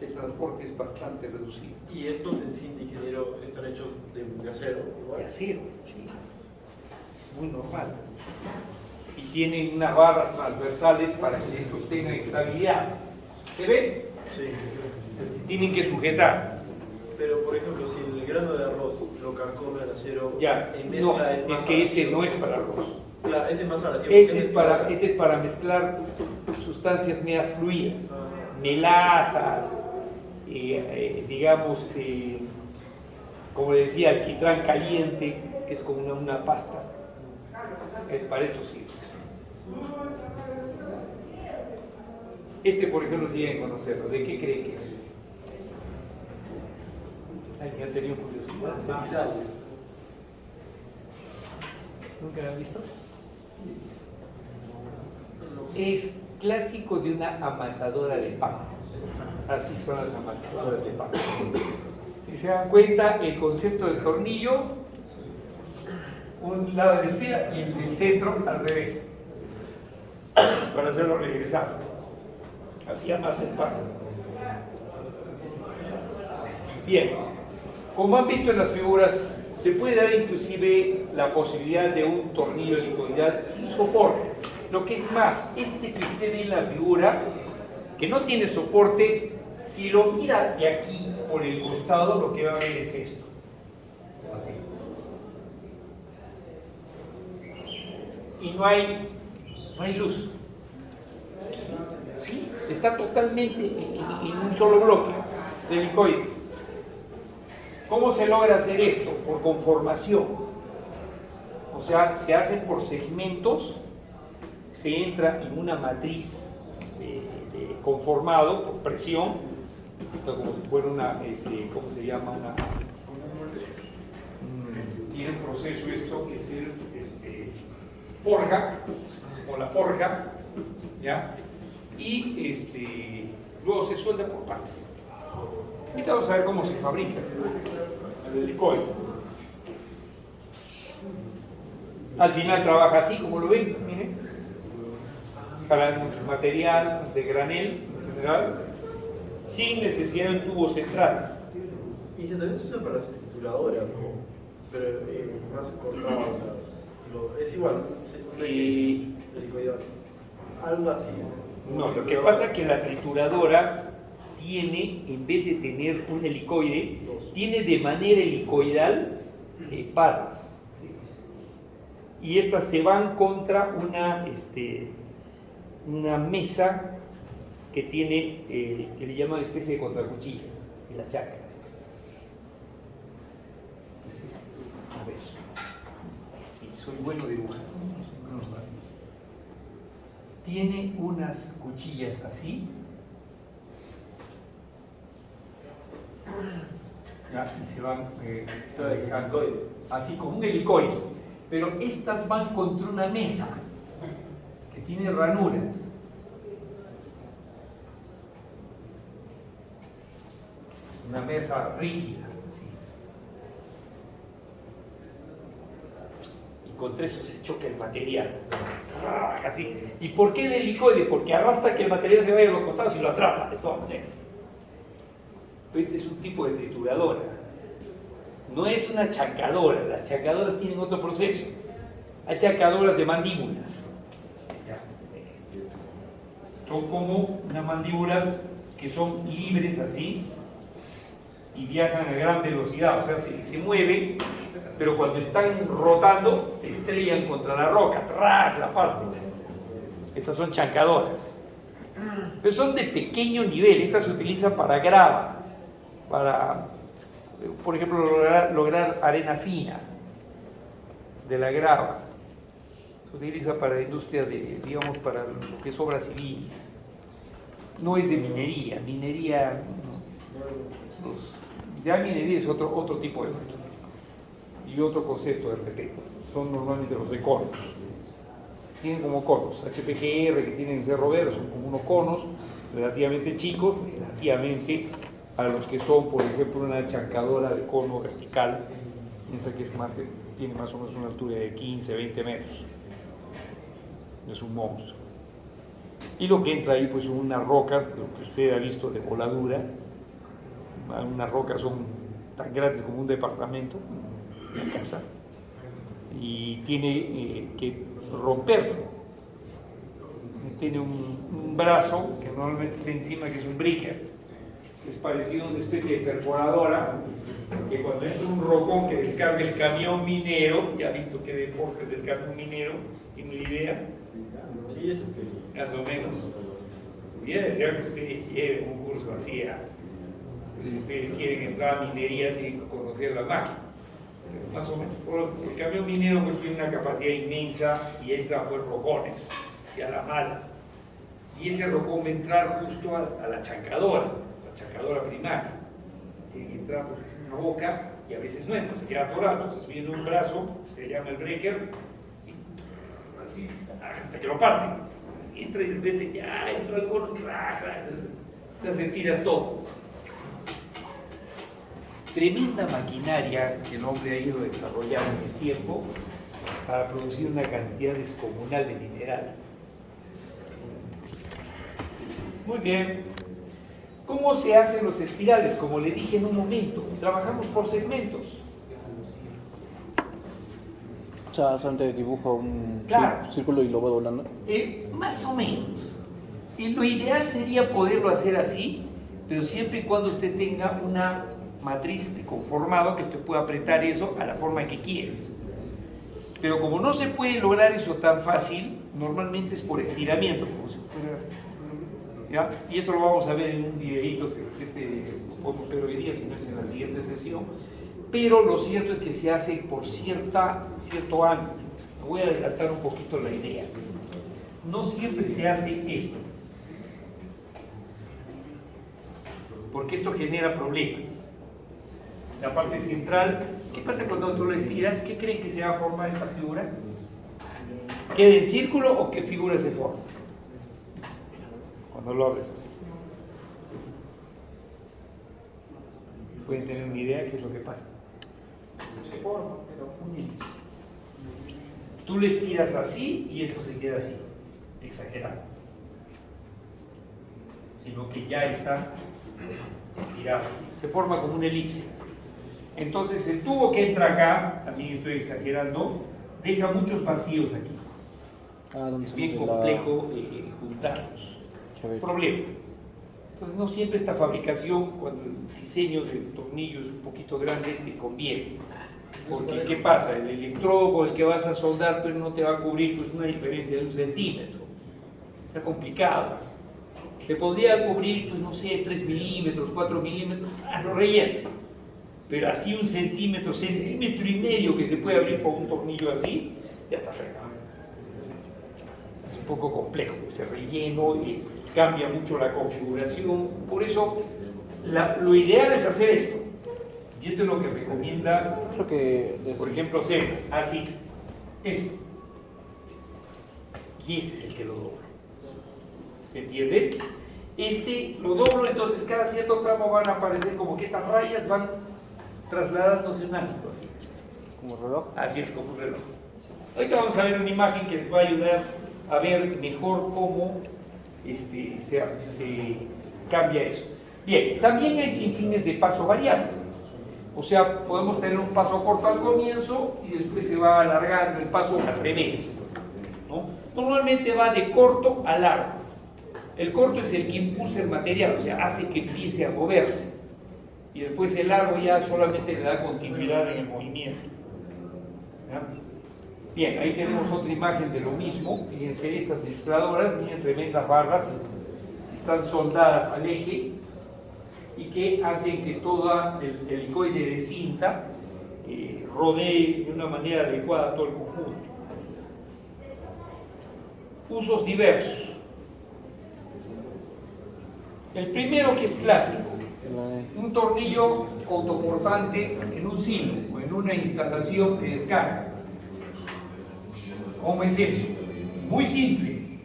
El transporte es bastante reducido. ¿Y estos del cinta, ingeniero, están hechos de acero? Igual? De acero, sí. Muy normal. y tienen unas barras transversales para que estos tengan estabilidad. ¿Se ven? Sí. Se tienen que sujetar. Pero, por ejemplo, si el grano de arroz lo carcome al acero, Ya, en no, mezcla es más que este abrasivo. no es para arroz. Claro, este es más abrasivo. Este es para mezclar sustancias media fluidas, melasas, digamos, como decía, alquitrán caliente, que es como una pasta. Es para estos sitios. Este, por ejemplo, si quieren conocerlo, ¿de qué creen que es? ¿Alguien ha tenido curiosidad? ¿Nunca lo han visto? Es clásico de una amasadora de pan. Así son las amasadoras de pan. Si se dan cuenta, el concepto del tornillo, un lado de la espira y el del centro al revés, para hacerlo regresar. Así amasa el pan. Bien, como han visto en las figuras, se puede dar inclusive la posibilidad de un tornillo helicoidal sin soporte. Lo que es más, este que usted ve en la figura, que no tiene soporte, si lo mira de aquí por el costado, lo que va a ver es esto. Así. Y no hay luz. Sí, está totalmente en un solo bloque de helicoide. ¿Cómo se logra hacer esto? Por conformación. O sea, se hacen por segmentos, se entra en una matriz conformado por presión, como si fuera una, ¿cómo se llama? Tiene un proceso esto que es el forja, o la forja, ¿ya? Y luego se suelda por partes. Ahorita vamos a ver cómo se fabrica el helicoide. Al final trabaja así, como lo ven, miren, para el material de granel en general, sin necesidad de un tubo central. Y también se usa para las trituradoras, ¿no? Pero más cortadas. Es igual, helicoidal. Algo así. No, lo que pasa es que la trituradora tiene, en vez de tener un helicoide, tiene de manera helicoidal barras. Y estas se van contra una mesa que tiene, que le llaman especie de contracuchillas, en las chacras. A ver, sí, soy bueno dibujando. Tiene unas cuchillas así. Ya, y se van así como un helicoide, pero estas van contra una mesa que tiene ranuras. Una mesa rígida, así. Y contra eso se choca el material. Así. ¿Y por qué el helicoide? Porque arrastra que el material se vaya a los costados y lo atrapa de todas maneras. Este es un tipo de trituradora. No es una chancadora. Las chancadoras tienen otro proceso. Hay chancadoras de mandíbulas. Son como unas mandíbulas que son libres así y viajan a gran velocidad. O sea, se mueven, pero cuando están rotando se estrellan contra la roca. ¡Tras! La parte. Estas son chancadoras. Pero son de pequeño nivel. Estas se utilizan para grava. Para, por ejemplo, lograr arena fina de la grava. Se utiliza para la industria digamos, para lo que es obras civiles. No es de minería. Minería, ya minería es otro tipo de método y otro concepto de respeto. Son normalmente los de conos. Tienen como conos, HPGR que tienen Cerro Verde, son como unos conos relativamente chicos, relativamente a los que son, por ejemplo, una chancadora de cono vertical, esa que es tiene más o menos una altura de 15, 20 metros. Es un monstruo. Y lo que entra ahí pues son unas rocas, lo que usted ha visto de voladura. Unas rocas son tan grandes como un departamento, una casa, y tiene que romperse tiene un brazo que normalmente está encima, que es un breaker, que es parecido a una especie de perforadora, que cuando entra un rocón que descarga el camión minero, ya ha visto que deportes del camión minero, tiene la idea, Sí, más o menos. Bien, decía que ustedes lleven un curso así, pues si ustedes quieren entrar a minería tienen que conocer la máquina. Pero más o menos, el camión minero pues tiene una capacidad inmensa y entra pues rocones, hacia la mala. Y ese rocón va a entrar justo a la chancadora primaria. Tiene que entrar por la boca y a veces no entra, se queda atorado. Entonces viene un brazo, se llama el breaker, y así hasta que lo parte. Entra y de repente ya entra el corto, se hacen tiras todo. Tremenda maquinaria que el hombre ha ido desarrollando en el tiempo para producir una cantidad descomunal de mineral. Muy bien. ¿Cómo se hacen los espirales? Como le dije en un momento, trabajamos por segmentos. O sea, solamente dibujo un Claro. círculo y lo voy doblando. Más o menos. Y lo ideal sería poderlo hacer así, pero siempre y cuando usted tenga una matriz de conformado que te pueda apretar eso a la forma que quieres. Pero como no se puede lograr eso tan fácil, normalmente es por estiramiento, como si fuera, ¿ya? Y eso lo vamos a ver en un videito que podemos ver hoy día, si no es en la siguiente sesión. Pero lo cierto es que se hace por cierto ángulo. Me voy a adelantar un poquito la idea. No siempre se hace esto, porque esto genera problemas. La parte central, ¿qué pasa cuando tú lo estiras? ¿Qué creen que se va a formar esta figura? ¿Queda en círculo o qué figura se forma? Cuando lo abres así. ¿Pueden tener una idea de qué es lo que pasa? Se forma, pero un elipse. Tú le estiras así y esto se queda así, exagerado. Sino que ya está estirado así. Se forma como un elipse. Entonces el tubo que entra acá, también estoy exagerando, deja muchos vacíos aquí. Donde Es se bien mete complejo juntarlos. Chévere. Problema. Entonces no siempre esta fabricación, cuando el diseño del tornillo es un poquito grande, te conviene. Porque ¿qué pasa? El electrodo con el que vas a soldar pero no te va a cubrir pues una diferencia de 1 centímetro. Está complicado. Te podría cubrir, pues no sé, 3 milímetros, 4 milímetros, lo rellenas. Pero así 1 centímetro, centímetro y medio que se puede abrir con un tornillo así, ya está fregado. Es un poco complejo ese relleno y cambia mucho la configuración. Por eso, lo ideal es hacer esto. Y esto es lo que recomienda, Creo que por ejemplo, hacer así, esto. Y este es el que lo doblo. ¿Se entiende? Este lo doblo, entonces cada cierto tramo van a aparecer como que estas rayas van trasladándose un ángulo así. como reloj. Así es, como un reloj. Ahorita vamos a ver una imagen que les va a ayudar a ver mejor cómo se cambia eso. Bien, también hay sinfines de paso variable. O sea, podemos tener un paso corto al comienzo y después se va alargando el paso al revés, ¿no? Normalmente va de corto a largo. El corto es el que impulsa el material, o sea, hace que empiece a moverse. Y después el largo ya solamente le da continuidad en el movimiento. ¿Ya? Bien, ahí tenemos otra imagen de lo mismo. Fíjense, estas mezcladoras, miren, tremendas barras, están soldadas al eje y que hacen que todo el helicoide de cinta rodee de una manera adecuada todo el conjunto. Usos diversos. El primero, que es clásico, un tornillo autoportante en un silo o en una instalación de descarga. ¿Cómo es eso? Muy simple.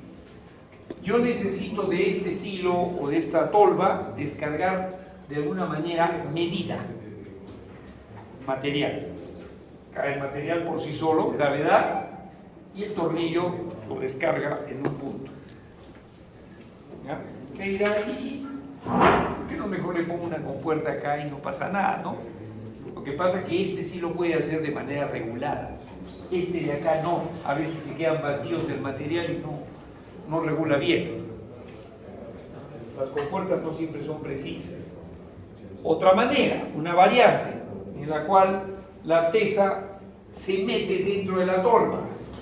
Yo necesito de este silo o de esta tolva descargar de alguna manera medida material. Cae el material por sí solo, gravedad, y el tornillo lo descarga en un punto. ¿Ya? ¿Qué dirá? ¿Y por qué no mejor le pongo una compuerta acá y no pasa nada, no? Lo que pasa es que este sí lo puede hacer de manera regulada. Este de acá no. A veces se quedan vacíos del material y no regula bien. Las compuertas no siempre son precisas. Otra manera, una variante, en la cual la artesa se mete dentro de la tolva.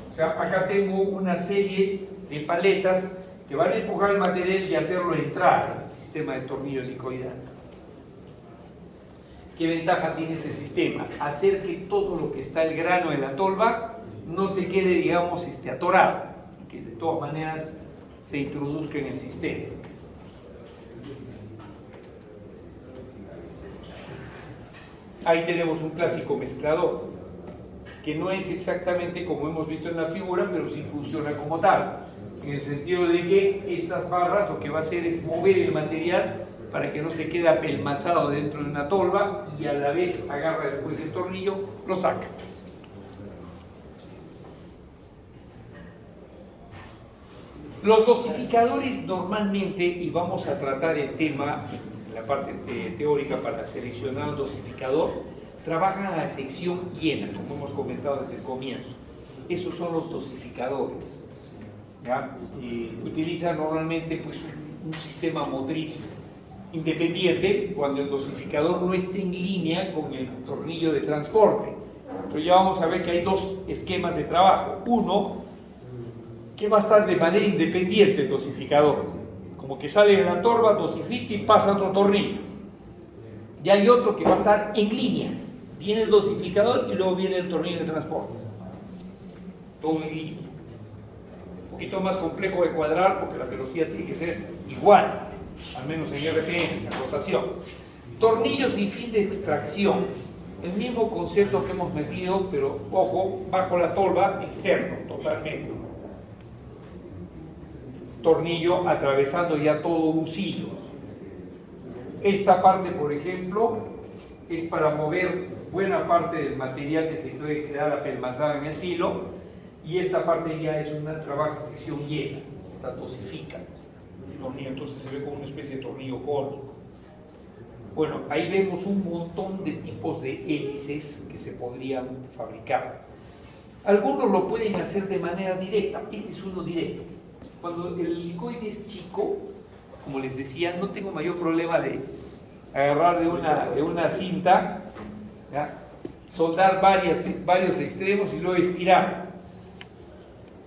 O sea, acá tengo una serie de paletas que van a empujar el material y hacerlo entrar al sistema de tornillo helicoidal. ¿Qué ventaja tiene este sistema? Hacer que todo lo que está el grano de la tolva no se quede, digamos, atorado, que de todas maneras se introduzca en el sistema. Ahí tenemos un clásico mezclador, que no es exactamente como hemos visto en la figura, pero sí funciona como tal, en el sentido de que estas barras lo que va a hacer es mover el material para que no se quede apelmazado dentro de una tolva y a la vez agarra después el tornillo, lo saca. Los dosificadores normalmente, y vamos a tratar el tema en la parte teórica para seleccionar un dosificador, trabajan a la sección llena, como hemos comentado desde el comienzo. Esos son los dosificadores. Utilizan normalmente pues, un sistema motriz independiente cuando el dosificador no esté en línea con el tornillo de transporte. Entonces ya vamos a ver que hay dos esquemas de trabajo. Uno, que va a estar de manera independiente el dosificador, como que sale de la torva, dosifica y pasa a otro tornillo. Y hay otro que va a estar en línea. Viene el dosificador y luego viene el tornillo de transporte. Todo en línea. Un poquito más complejo de cuadrar porque la velocidad tiene que ser igual, al menos en RPM, en rotación. Tornillos sin fin de extracción. El mismo concepto que hemos metido, pero ojo, bajo la tolva, externo, totalmente. Tornillo atravesando ya todo un silo. Esta parte, por ejemplo, es para mover buena parte del material que se puede quedar apelmazado en el silo, y esta parte ya es una trabaja sección llena, esta dosifica el tornillo, entonces se ve como una especie de tornillo cónico. Bueno, ahí vemos un montón de tipos de hélices que se podrían fabricar. Algunos lo pueden hacer de manera directa, este es uno directo. Cuando el helicoide es chico, como les decía, no tengo mayor problema de agarrar de una cinta, ¿ya? Soldar varios extremos y luego estirar,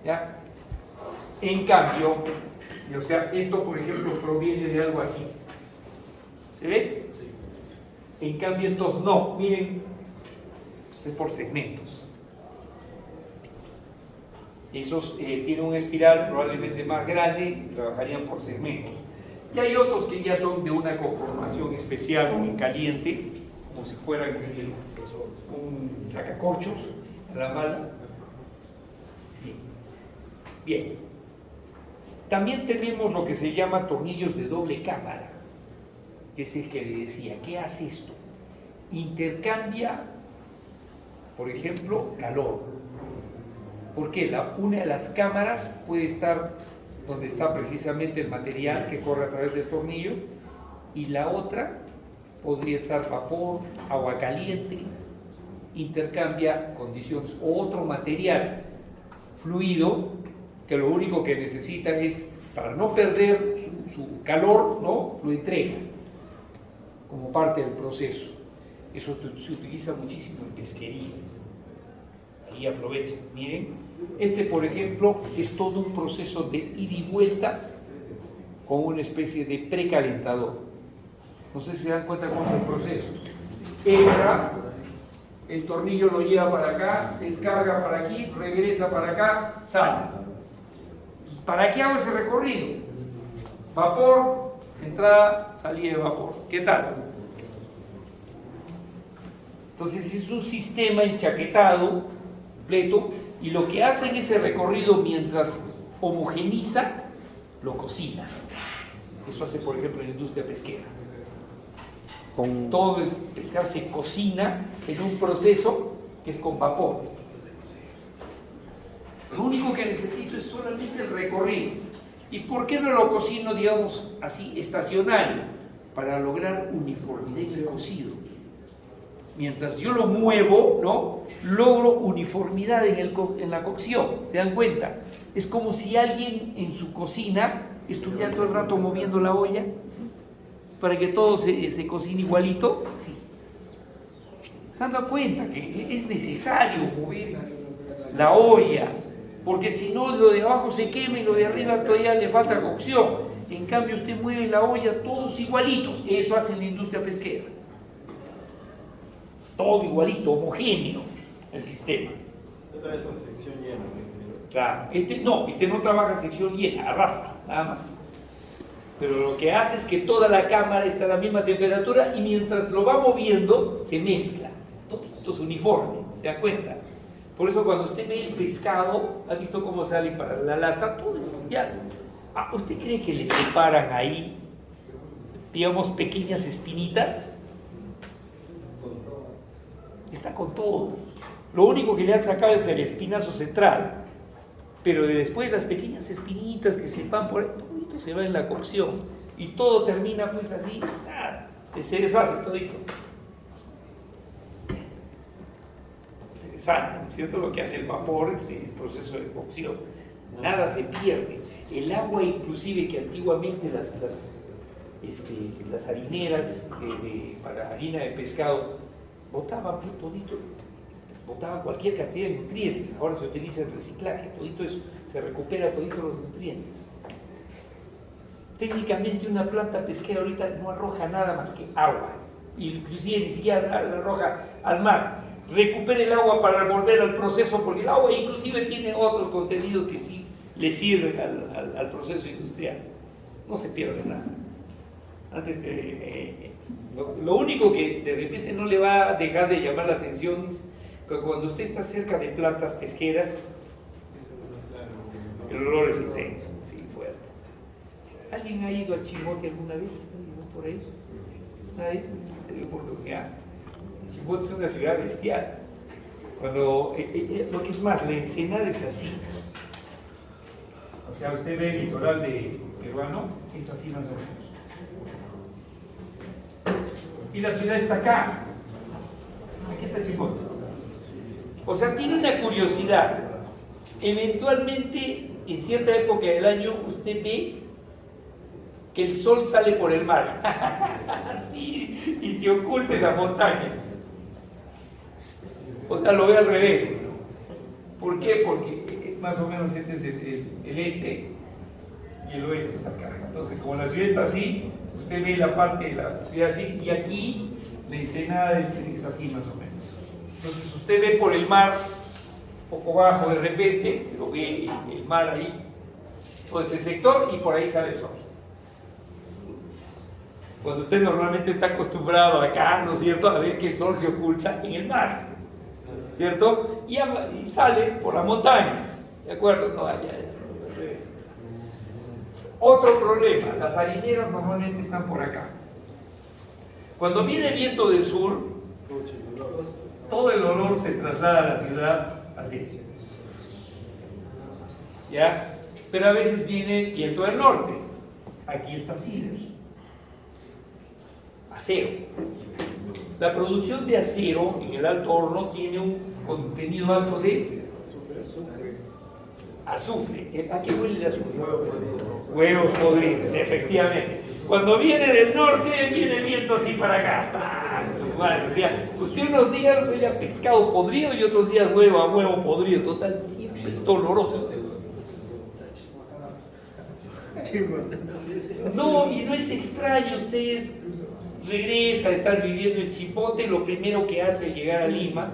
¿ya? En cambio, o sea, esto por ejemplo proviene de algo así. ¿Se ve? Sí. En cambio estos no, miren, es por segmentos. Esos tienen una espiral probablemente más grande y trabajarían por segmentos. Y hay otros que ya son de una conformación especial o en caliente, como si fueran un sacacorchos a la mala. Sí. Bien. También tenemos lo que se llama tornillos de doble cámara, que es el que le decía. ¿Qué hace esto? Intercambia, por ejemplo, calor. Porque una de las cámaras puede estar donde está precisamente el material que corre a través del tornillo, y la otra podría estar vapor, agua caliente, intercambia condiciones, o otro material fluido que lo único que necesita es, para no perder su calor, ¿no?, lo entrega como parte del proceso. Eso se utiliza muchísimo en pesquería. Ahí aprovechen, miren, este por ejemplo es todo un proceso de ida y vuelta con una especie de precalentador. No sé si se dan cuenta cómo es el proceso. Entra, el tornillo lo lleva para acá, descarga para aquí, regresa para acá, sale. ¿Para qué hago ese recorrido? Vapor, entrada, salida de vapor. ¿Qué tal? Entonces es un sistema enchaquetado, completo, y lo que hace en ese recorrido mientras homogeniza, lo cocina. Eso hace, por ejemplo, en la industria pesquera. Todo el pescado se cocina en un proceso que es con vapor. Lo único que necesito es solamente el recorrido. ¿Y por qué no lo cocino, digamos, así, estacionario? Para lograr uniformidad en el cocido. mientras yo lo muevo, ¿no? Logro uniformidad en la cocción, ¿se dan cuenta? Es como si alguien en su cocina estuviera todo el rato moviendo la olla, ¿sí? Para que todo se cocine igualito, sí. ¿Se han dado cuenta que es necesario mover la olla? Porque si no, lo de abajo se quema y lo de arriba todavía le falta cocción. En cambio, usted mueve la olla todos igualitos. Eso hace en la industria pesquera. Todo igualito, homogéneo, el sistema. Esta vez la sección llena. Claro, este no trabaja a sección llena, arrastra, nada más. Pero lo que hace es que toda la cámara está a la misma temperatura y mientras lo va moviendo, se mezcla. Todo es uniforme, ¿se da cuenta? Por eso cuando usted ve el pescado, ¿ha visto cómo sale para la lata? Todo es ya. ¿Usted cree que le separan ahí, digamos, pequeñas espinitas? Está con todo. Lo único que le han sacado es el espinazo central. Pero después las pequeñas espinitas que se van por ahí, todito se va en la cocción. Y todo termina pues así, se deshace todito. Interesante, ¿no es cierto? Lo que hace el vapor, el proceso de cocción. Nada se pierde. El agua inclusive que antiguamente las harineras para harina de pescado botaban todito, botaban cualquier cantidad de nutrientes. Ahora se utiliza el reciclaje, todito eso, se recupera todito los nutrientes. Técnicamente una planta pesquera ahorita no arroja nada más que agua, inclusive ni siquiera la arroja al mar. Recupera el agua para volver al proceso, porque el agua inclusive tiene otros contenidos que sí le sirven al proceso industrial. No se pierde nada. Antes lo único que de repente no le va a dejar de llamar la atención es que cuando usted está cerca de plantas pesqueras, el olor es intenso, sí, fuerte. ¿Alguien ha ido a Chimbote alguna vez? ¿Ha ido por ahí? ¿Nadie? ¿Ha tenido oportunidad? Chimbote es una ciudad bestial. Lo que es más, la Ensenada es así. O sea, usted ve el litoral peruano, es así más o menos. Y la ciudad está acá. Aquí está Chimbote. O sea, tiene una curiosidad. Eventualmente, en cierta época del año, usted ve que el sol sale por el mar. Así, y se oculta en la montaña. O sea, lo ve al revés. ¿Por qué? Porque más o menos este es el este y el oeste está acá. Entonces, como la ciudad está así, usted ve la parte de la ciudad así, y aquí la Ensenada es así más o menos. Entonces, usted ve por el mar, un poco bajo de repente, pero ve el mar ahí, todo este sector, y por ahí sale el sol. Cuando usted normalmente está acostumbrado acá, ¿no es cierto?, a ver que el sol se oculta en el mar, ¿cierto? Y sale por las montañas, ¿de acuerdo? No, allá es al revés. Otro problema, las harineras normalmente están por acá. Cuando viene el viento del sur, todo el olor se traslada a la ciudad así. ¿Ya? Pero a veces viene viento del norte. Aquí está Cider. Acero. La producción de acero en el alto horno tiene un contenido alto de azufre. ¿A qué huele el azufre? Huevos podridos, efectivamente. Cuando viene del norte, viene el viento así para acá. O sea, usted unos días huele a pescado podrido y otros días huele a huevo podrido. Total, siempre es doloroso. No, y no es extraño, usted regresa a estar viviendo en Chimbote, lo primero que hace al llegar a Lima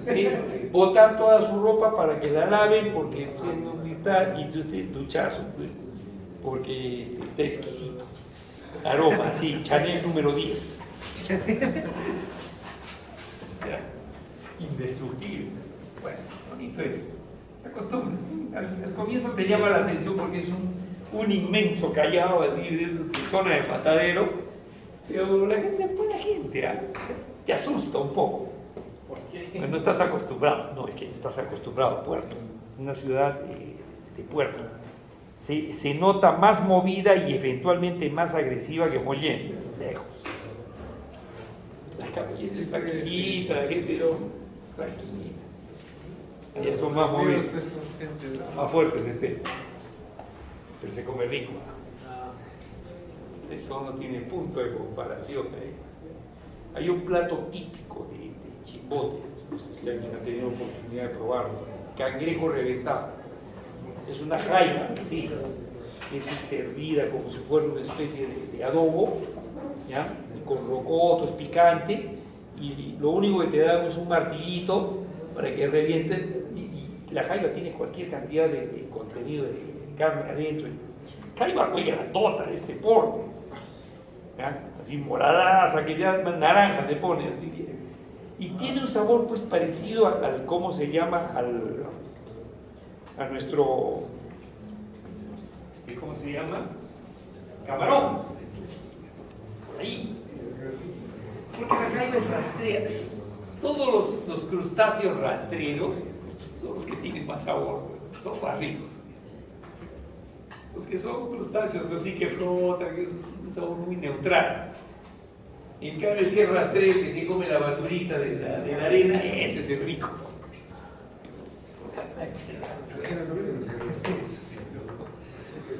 es botar toda su ropa para que la laven, porque usted no está, y usted duchazo, porque está exquisito. Aroma, sí, Chanel número 10. Indestructible. Bueno, bonito es. Se acostumbra. Al comienzo te llama la atención porque es un inmenso callao, así, de zona de matadero. Pero la gente es buena gente, ¿eh? O sea, te asusta un poco. ¿Por qué? Pues no estás acostumbrado. No, es que no estás acostumbrado a Puerto. Una ciudad de puerto. Se nota más movida y eventualmente más agresiva que Mollén, lejos. La Caballete es tranquilita, la gente no, tranquila. Ellas son más movidas, más fuertes pero se come rico. Eso no tiene punto de comparación. Hay un plato típico de Chimbote, no sé si alguien ha tenido oportunidad de probarlo, cangrejo reventado. Es una jaiba, sí, es hervida como si fuera una especie de adobo, ¿ya? Y con rocoto, es picante, y lo único que te dan es un martillito para que revienten, y la jaiba tiene cualquier cantidad de contenido de carne adentro. Jaiba muy grandota de este porte, ¿ya? Así moradaza, que ya naranja se pone así bien. Y tiene un sabor pues parecido al ¿cómo se llama? A nuestro, ¿cómo se llama? Camarón. Ahí. Porque la jaiba es rastrea. Todos los crustáceos rastreros son los que tienen más sabor, son más ricos. Los que son crustáceos así que flotan, que es un sabor muy neutral. En cambio, el que es rastrero, que se come la basurita de la arena, ese es el rico.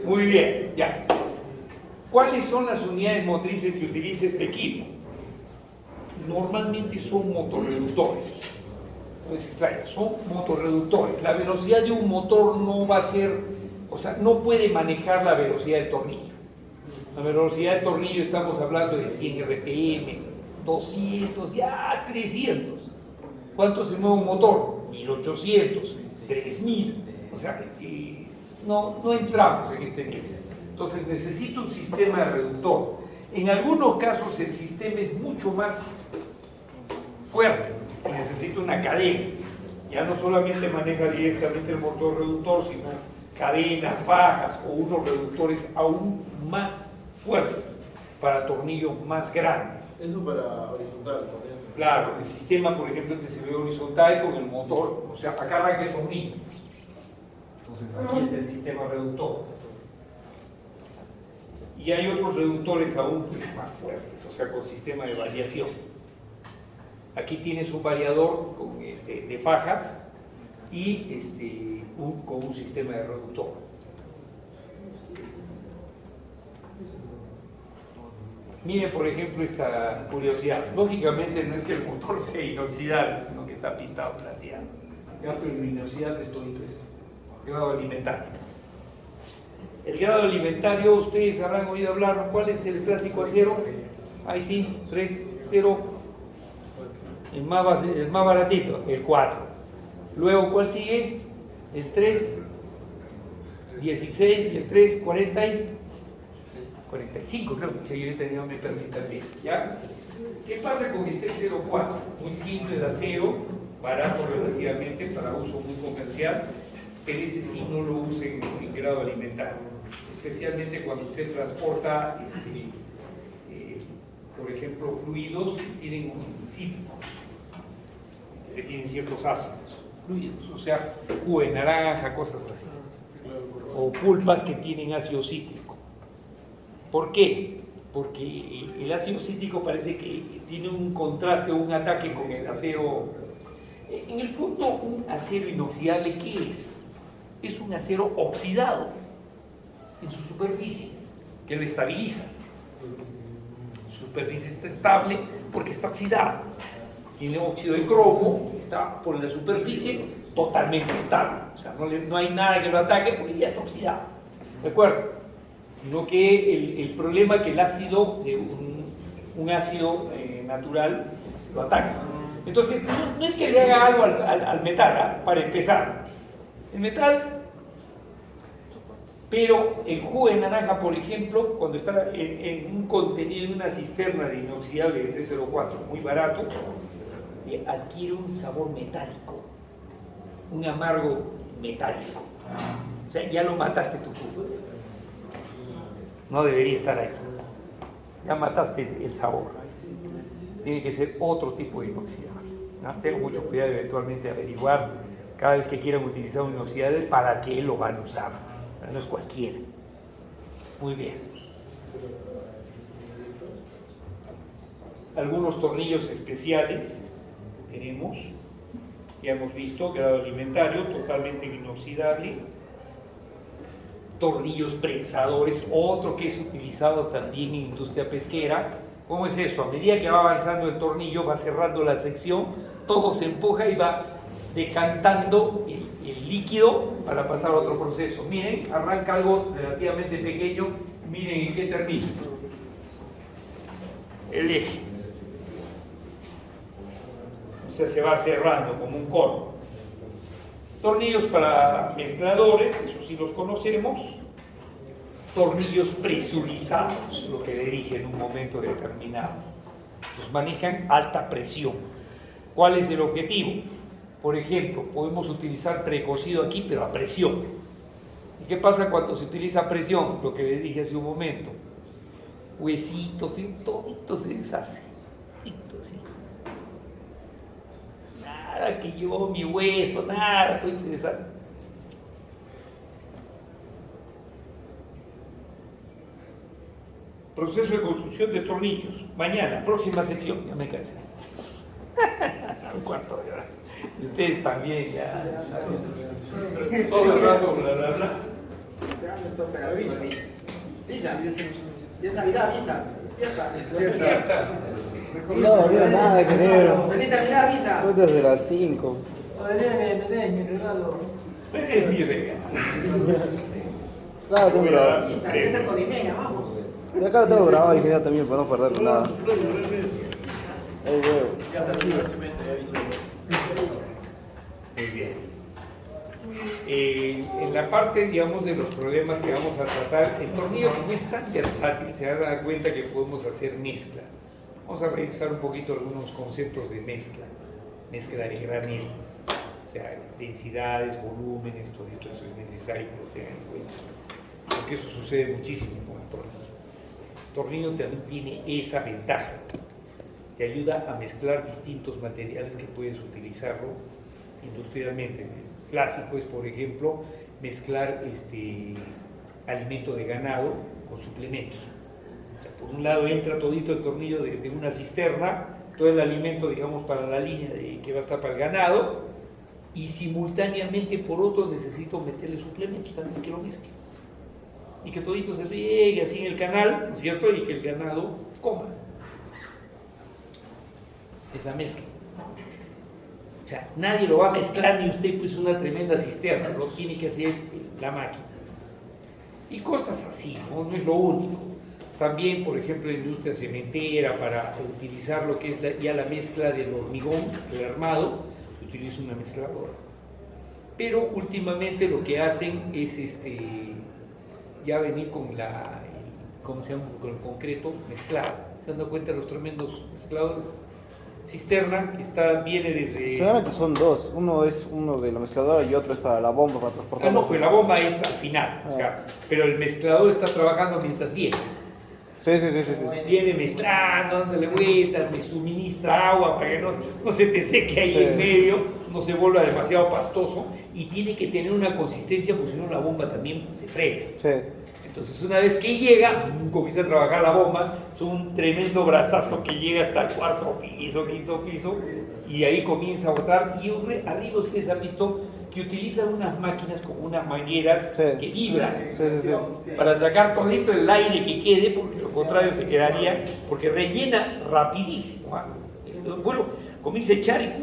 Muy bien, ya. ¿Cuáles son las unidades motrices que utiliza este equipo? Normalmente son motorreductores. No es extraño, son motorreductores. La velocidad de un motor no va a ser, o sea, no puede manejar la velocidad del tornillo. La velocidad del tornillo estamos hablando de 100 RPM, 200, ya 300. ¿Cuánto se mueve un motor? 1800, 3000. O sea, no entramos en este nivel. Entonces necesito un sistema de reductor. En algunos casos el sistema es mucho más fuerte y necesito una cadena. Ya no solamente maneja directamente el motor reductor, sino cadenas, fajas o unos reductores aún más fuertes para tornillos más grandes. Eso para horizontal también. Claro, el sistema, por ejemplo, este se ve horizontal con el motor, o sea, acá arranca el tornillo. Entonces aquí está el sistema reductor. Y hay otros reductores aún pues, más fuertes, o sea, con sistema de variación. Aquí tienes un variador con, de fajas y con un sistema de reductor. Miren, por ejemplo, esta curiosidad. Lógicamente no es que el motor sea inoxidable, sino que está pintado plateado. Ya, pero lo inoxidable es todo esto. Grado alimentario. El grado alimentario, ustedes habrán oído hablar, ¿cuál es el clásico acero? Ahí sí, 3, 0. El más baratito, el 4. Luego, ¿cuál sigue? El 3, 16 y el 3, 40 y 45, creo que yo tenía me permite también, ¿ya? ¿Qué pasa con el T04? Muy simple el acero, barato relativamente para uso muy comercial, pero ese sí no lo usen en grado alimentario, especialmente cuando usted transporta, por ejemplo, fluidos que tienen cítricos, que tienen ciertos ácidos, fluidos, o sea, jugo de naranja, cosas así, o pulpas que tienen ácido cítrico. ¿Por qué? Porque el ácido cítrico parece que tiene un contraste o un ataque con el acero. En el fondo, un acero inoxidable, ¿qué es? Es un acero oxidado en su superficie, que lo estabiliza. Su superficie está estable porque está oxidada. Tiene óxido de cromo, está por la superficie totalmente estable. O sea, no hay nada que lo ataque porque ya está oxidado. ¿De acuerdo? Sino que el problema es que el ácido, un ácido natural, lo ataca. Entonces, no es que le haga algo al metal, para empezar. El metal, pero el jugo de naranja, por ejemplo, cuando está en un contenido, en una cisterna de inoxidable de 304, muy barato, adquiere un sabor metálico, un amargo metálico. O sea, ya lo mataste tu jugo. No debería estar ahí. Ya mataste el sabor. Tiene que ser otro tipo de inoxidable. ¿No? Tengo mucho cuidado de eventualmente averiguar cada vez que quieran utilizar un inoxidable para qué lo van a usar. No es cualquiera. Muy bien. algunos tornillos especiales, tenemos, ya hemos visto, grado alimentario, totalmente inoxidable, tornillos prensadores, otro que es utilizado también en industria pesquera. ¿Cómo es esto? A medida que va avanzando el tornillo, va cerrando la sección, todo se empuja y va decantando el líquido para pasar a otro proceso. Miren, arranca algo relativamente pequeño, miren en qué termina. El eje. O sea, se va cerrando como un cono. Tornillos para mezcladores, eso sí los conocemos. Tornillos presurizados, lo que le dije en un momento determinado. Los manejan alta presión. ¿Cuál es el objetivo? Por ejemplo, podemos utilizar precocido aquí, pero a presión. ¿Y qué pasa cuando se utiliza a presión? Lo que le dije hace un momento. Huesitos, todito se deshace. Todito, así. Nada que yo, mi hueso, nada, todo se deshace. Proceso de construcción de tornillos. Mañana, próxima sección. Ya me cansé. Un cuarto de hora. Y ustedes también, ya. Todo el rato, bla, bla, bla. Visa, es Navidad, Visa. Despierta. No veo nada, querido. Feliz Navidad, Visa. Estoy desde las 5. Mi regalo. Es mi regalo. Claro, tengo grabado. Visa, es el Codimena, vamos. Y acá lo tengo grabado, ingeniero, también, para no perder nada. El huevo. Ya termina el semestre, ya aviso. Muy bien. En la parte, digamos, de los problemas que vamos a tratar, el tornillo, como es tan versátil, se van a dar cuenta que podemos hacer mezcla. Vamos a revisar un poquito algunos conceptos de mezcla de granel, o sea, densidades, volúmenes, todo eso es necesario que lo tengan en cuenta, porque eso sucede muchísimo con el tornillo. El tornillo también tiene esa ventaja, te ayuda a mezclar distintos materiales que puedes utilizarlo industrialmente. El clásico es, por ejemplo, mezclar alimento de ganado con suplementos. O sea, por un lado entra todito el tornillo de una cisterna, todo el alimento, digamos, para la línea que va a estar para el ganado, y simultáneamente por otro necesito meterle suplementos también que lo mezcle. Y que todito se riegue así en el canal, ¿no es cierto? Y que el ganado coma esa mezcla. O sea, nadie lo va a mezclar ni usted, pues una tremenda cisterna, lo tiene que hacer la máquina. Y cosas así, ¿no? No es lo único. También, por ejemplo, en la industria cementera, para utilizar lo que es ya la mezcla del hormigón, el armado, se utiliza una mezcladora. Pero últimamente lo que hacen es ya venir con con el concreto mezclado. ¿Se han dado cuenta de los tremendos mezcladores? Cisterna, que viene desde... Solamente son dos. Uno es uno de la mezcladora y otro es para la bomba, para transportar. no, pues la bomba es al final, o sea, pero el mezclador está trabajando mientras viene. Sí. Viene mezclando, dándole vueltas, me suministra agua para que no se te seque ahí en medio, no se vuelva demasiado pastoso, y tiene que tener una consistencia, porque si no la bomba también se frega. Sí. Entonces una vez que llega, comienza a trabajar la bomba, es un tremendo brazazo que llega hasta el cuarto piso, quinto piso, y ahí comienza a botar, y arriba ustedes han visto que utilizan unas máquinas como unas mangueras que vibran para sacar todito el aire que quede, porque lo contrario se quedaría, porque rellena rapidísimo. Bueno, comienza a echar y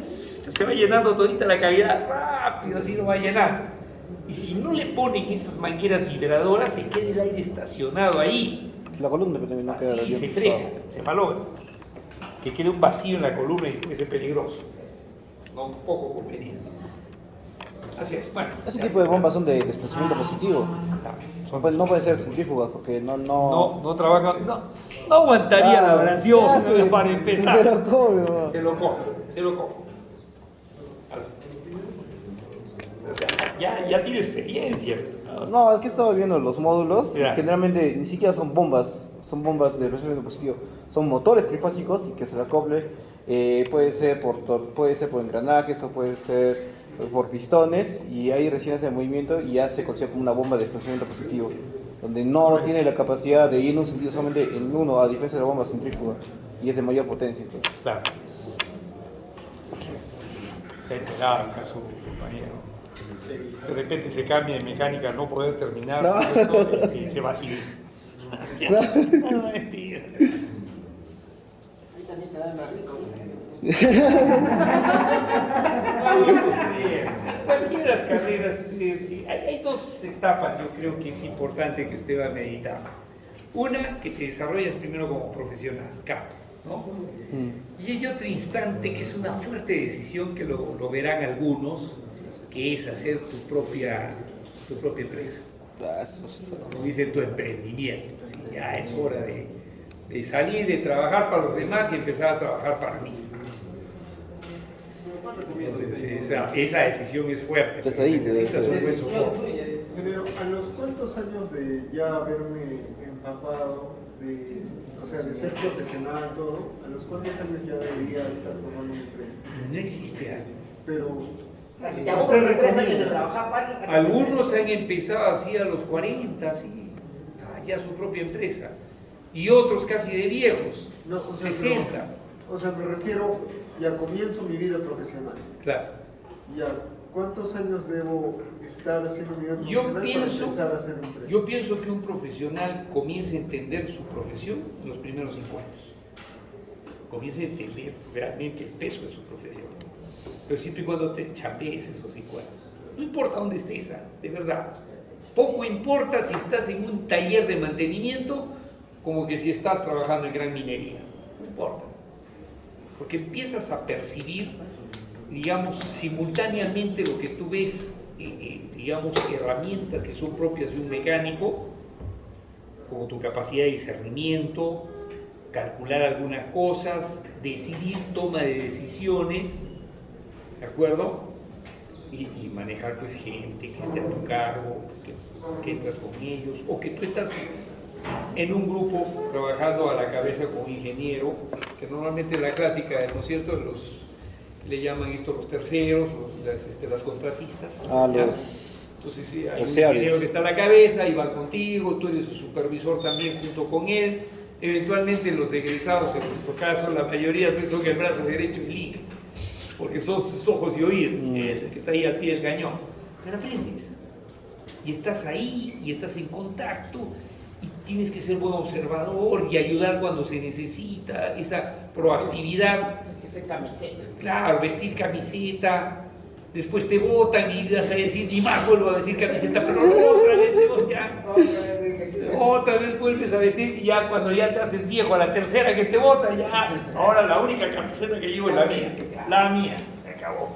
se va llenando todita la cavidad rápido, así lo va a llenar. Y si no le ponen esas mangueras vibradoras, se queda el aire estacionado ahí. La columna también no queda así bien se pesado. frega, se malogra. Que quede un vacío en la columna y puede ser peligroso. No, un poco conveniente. Así es, bueno. Ese tipo de bombas son de desplazamiento positivo. No pueden ser centrífugas porque no trabajan, no aguantaría la oración para empezar. Se lo come, man. Se lo come. Así es. O sea, ya tiene experiencia esto. No, es que he estado viendo los módulos, Ya. y generalmente ni siquiera son bombas de desplazamiento positivo, son motores trifásicos y que se le acople, puede ser por engranajes o puede ser por pistones, y ahí recién hace el movimiento y ya se considera como una bomba de desplazamiento positivo, donde no tiene la capacidad de ir en un sentido solamente en uno, a diferencia de la bomba centrífuga. y es de mayor potencia incluso. Claro. Se ha enterado acá su compañero. De repente se cambia de mecánica, no poder terminar, No. y se va así. No, mentira. Ahí también se da más rico. Cualquiera de las carreras, hay dos etapas, yo creo que es importante que usted va a meditar. Una, que te desarrollas primero como profesional, capo, ¿no? Y hay otro instante que es una fuerte decisión que lo verán algunos, que es hacer tu propia empresa. Como dice, tu emprendimiento. Así, ya es hora de salir, de trabajar para los demás y empezar a trabajar para mí. Entonces, esa decisión es fuerte. Pues ahí necesitas un buen Pero, soporte. ¿a los cuántos años de ya haberme empapado, o sea, de ser profesional, todo, a los cuántos años ya debería estar formando una empresa? No existe algo. Pero, O sea, si te aburres de 3 años de trabajar, ¿para qué? Algunos han empezado así a los 40, así, ya su propia empresa. Y otros casi de viejos, no, o sea, 60. O sea, me refiero, ya comienzo mi vida profesional. Claro. Ya, ¿cuántos años debo estar haciendo mi vida profesional para empezar a hacer empresa? Yo pienso que un profesional comienza a entender su profesión en los primeros 5 años. Comienza a entender realmente el peso de su profesión. Pero siempre y cuando te chambees esos 5 años. No importa dónde estés, de verdad. Poco importa si estás en un taller de mantenimiento como que si estás trabajando en gran minería. No importa. Porque empiezas a percibir, digamos, simultáneamente lo que tú ves, digamos, herramientas que son propias de un mecánico, como tu capacidad de discernimiento, calcular algunas cosas, decidir, toma de decisiones, ¿de acuerdo? Y manejar pues gente que esté a tu cargo, que entras con ellos, o que tú estás en un grupo trabajando a la cabeza con un ingeniero, que normalmente es la clásica, ¿no es cierto? Le llaman esto los terceros, las contratistas. Entonces sí, hay un ingeniero que está a la cabeza y va contigo, tú eres su supervisor también junto con él. Eventualmente los egresados, en nuestro caso, la mayoría pues, son el brazo derecho y link, porque son sus ojos y oídos, el que está ahí al pie del cañón. Pero aprendes. Y estás ahí, y estás en contacto, y tienes que ser buen observador y ayudar cuando se necesita, esa proactividad. Hay que ser camiseta. Claro, vestir camiseta, después te botan y vas a decir, ni más vuelvo a vestir camiseta, pero otra vez te botan. Otra vez vuelves a vestir y ya cuando ya te haces viejo, a la tercera que te bota, ya, ahora la única camiseta que llevo es la mía, se acabó.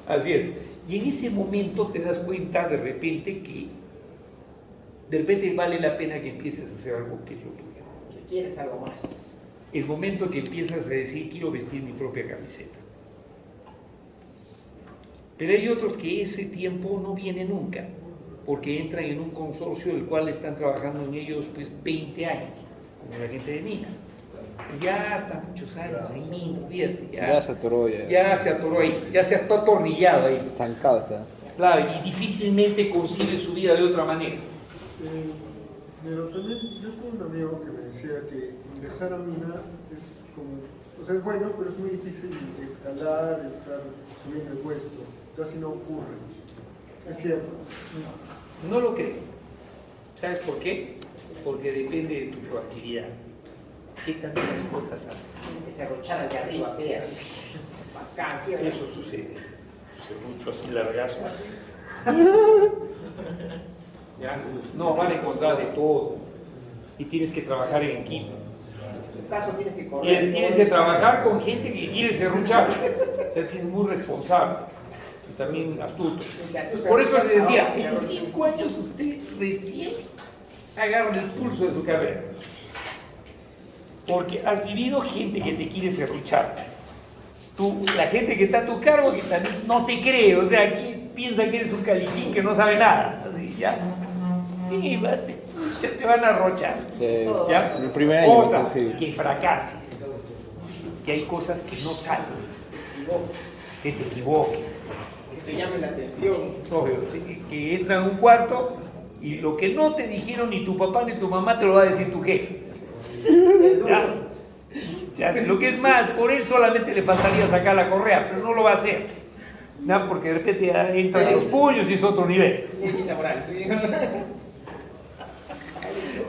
Así es. Y en ese momento te das cuenta de repente que vale la pena que empieces a hacer algo que es lo tuyo. Que quieres algo más. El momento que empiezas a decir, quiero vestir mi propia camiseta. Pero hay otros que ese tiempo no viene nunca, porque entran en un consorcio del cual están trabajando en ellos pues 20 años, como la gente de mina. Pues ya hasta muchos años en mina, fíjate, Ya se atoró, ya se atoró ahí, ya se ha atornillado ahí. estancado está. Claro, y difícilmente concibe su vida de otra manera. Pero también yo tuve un amigo que me decía que ingresar a mina es como, o sea, es bueno, pero es muy difícil escalar, estar subiendo el puesto, casi no ocurre. Es cierto. No lo creo. ¿Sabes por qué? Porque depende de tu proactividad. ¿Qué tantas cosas haces? Tiene que serruchar al de arriba, pega. Bacán, ¿sí? Eso sucede. Mucho así largazo. ¿Ya? No, van a encontrar de todo. Y tienes que trabajar en equipo. En tu caso tienes que Y correr. tienes que trabajar con gente que quiere serruchar. O sea, tienes muy responsable. Y también astuto. Por eso les decía, en 5 años usted recién agarra el pulso de su carrera. Porque has vivido gente que te quiere serruchar. La gente que está a tu cargo que también no te cree, o sea, que piensa que eres un calichín que no sabe nada. Así, ya. Sí, te van a arrochar. ¿Ya? El primer año, Otra, sí. que fracases. Que hay cosas que no salen. Que te equivoques. Que te llame la atención. Que entran a un cuarto y lo que no te dijeron ni tu papá ni tu mamá te lo va a decir tu jefe. ¿Ya? Ya, lo que es más, por él solamente le faltaría sacar la correa, pero no lo va a hacer. ¿No? Porque de repente ya entran los puños y es otro nivel.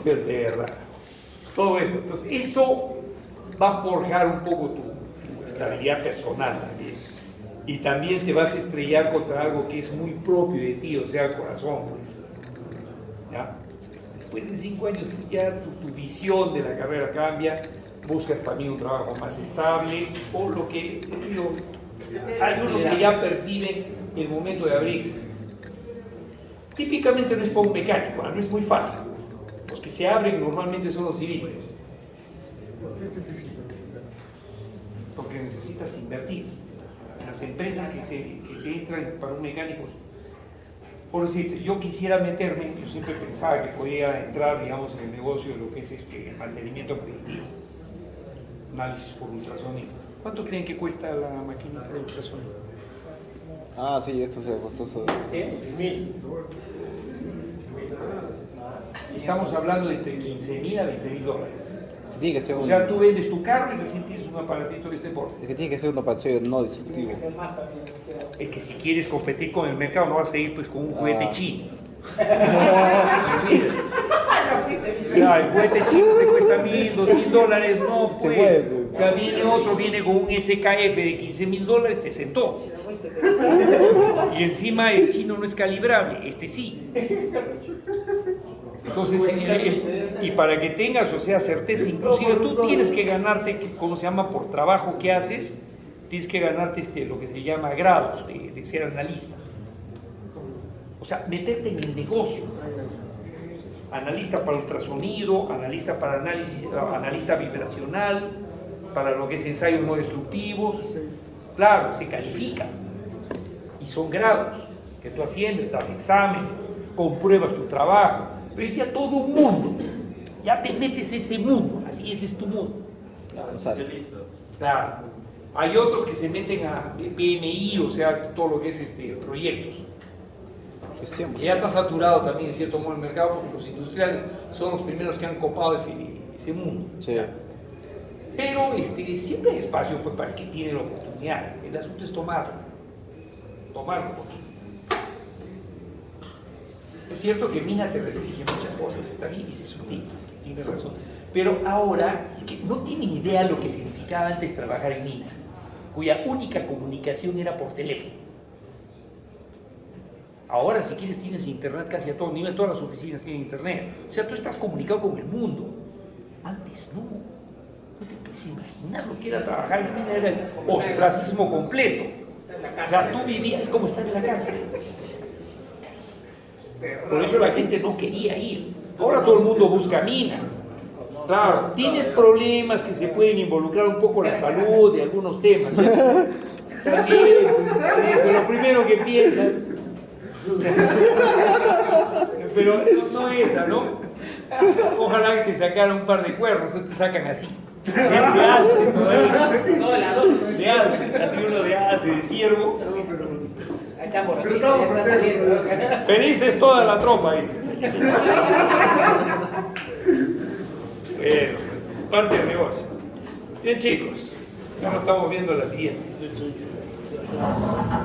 De verdad. Todo eso. Entonces, eso va a forjar un poco tu estabilidad personal también. Y también te vas a estrellar contra algo que es muy propio de ti, o sea, corazón, pues. ¿Ya? Después de 5 años ya tu visión de la carrera cambia, buscas también un trabajo más estable, o lo que te digo, hay unos que ya perciben el momento de abrirse. Típicamente no es para un mecánico, no es muy fácil. Los que se abren normalmente son los civiles. ¿Por qué es difícil? Porque necesitas invertir. Las empresas que se entran para un mecánico, por decir, yo quisiera meterme, yo siempre pensaba que podía entrar, digamos, en el negocio de lo que es el mantenimiento predictivo, análisis por ultrasonido. ¿Cuánto creen que cuesta la maquinita de ultrasonido? Ah, sí, esto es costoso. Estamos hablando de entre 15.000 a 20.000 dólares. Tiene que ser O sea, tú vendes tu carro y recién tienes un aparatito de este porte. es que tiene que ser un aparatito no destructivo. Es que si quieres competir con el mercado no vas a ir pues con un juguete chino. Ya, el juguete chino te cuesta $1.000, $2.000, no pues. puede. O sea, viene otro, viene con un SKF de $15.000, te sentó. Y encima el chino no es calibrable, este sí. Entonces, y para que tengas, o sea, certeza, inclusive tú tienes que ganarte, ¿cómo se llama? Por trabajo que haces, tienes que ganarte lo que se llama grados de ser analista. O sea, meterte en el negocio. Analista para ultrasonido, analista para análisis, analista vibracional, para lo que es ensayos no destructivos. Claro, se califica. Y son grados que tú asciendes, das exámenes, compruebas tu trabajo. Pero es ya todo un mundo. Ya te metes ese mundo, así ese es tu mundo. Claro, sabes. Claro. Hay otros que se meten a PMI, o sea, todo lo que es proyectos. Gestión, Que ya está saturado también en cierto modo el mercado, porque los industriales son los primeros que han copado ese mundo. Sí. Pero siempre hay espacio pues, para el que tiene la oportunidad. El asunto es tomarlo. Tomarlo. Es cierto que Mina te restringe muchas cosas, está bien, ese es su tipo, tiene razón. Pero ahora, que no tienen idea lo que significaba antes trabajar en Mina, cuya única comunicación era por teléfono. Ahora, si quieres, tienes internet casi a todo nivel, todas las oficinas tienen internet. O sea, tú estás comunicado con el mundo. Antes no. No te puedes imaginar lo que era trabajar en Mina, era el ostracismo completo. O sea, tú vivías, es como estar en la casa. Por eso la gente no quería ir. Ahora todo el mundo busca Mina. Claro, tienes problemas que se pueden involucrar un poco la salud de algunos temas. ¿Ya? También, es lo primero que piensan. Pero no esa, ¿no? Ojalá que te sacaran un par de cuernos, no te sacan así. De alce todavía. No, la dos. De alce, así uno de alce, de ciervo. Ahí está borrachito, ya está saliendo. Felices toda la tropa, dice. Bueno, parte del negocio. Bien, chicos, ya nos estamos viendo la siguiente.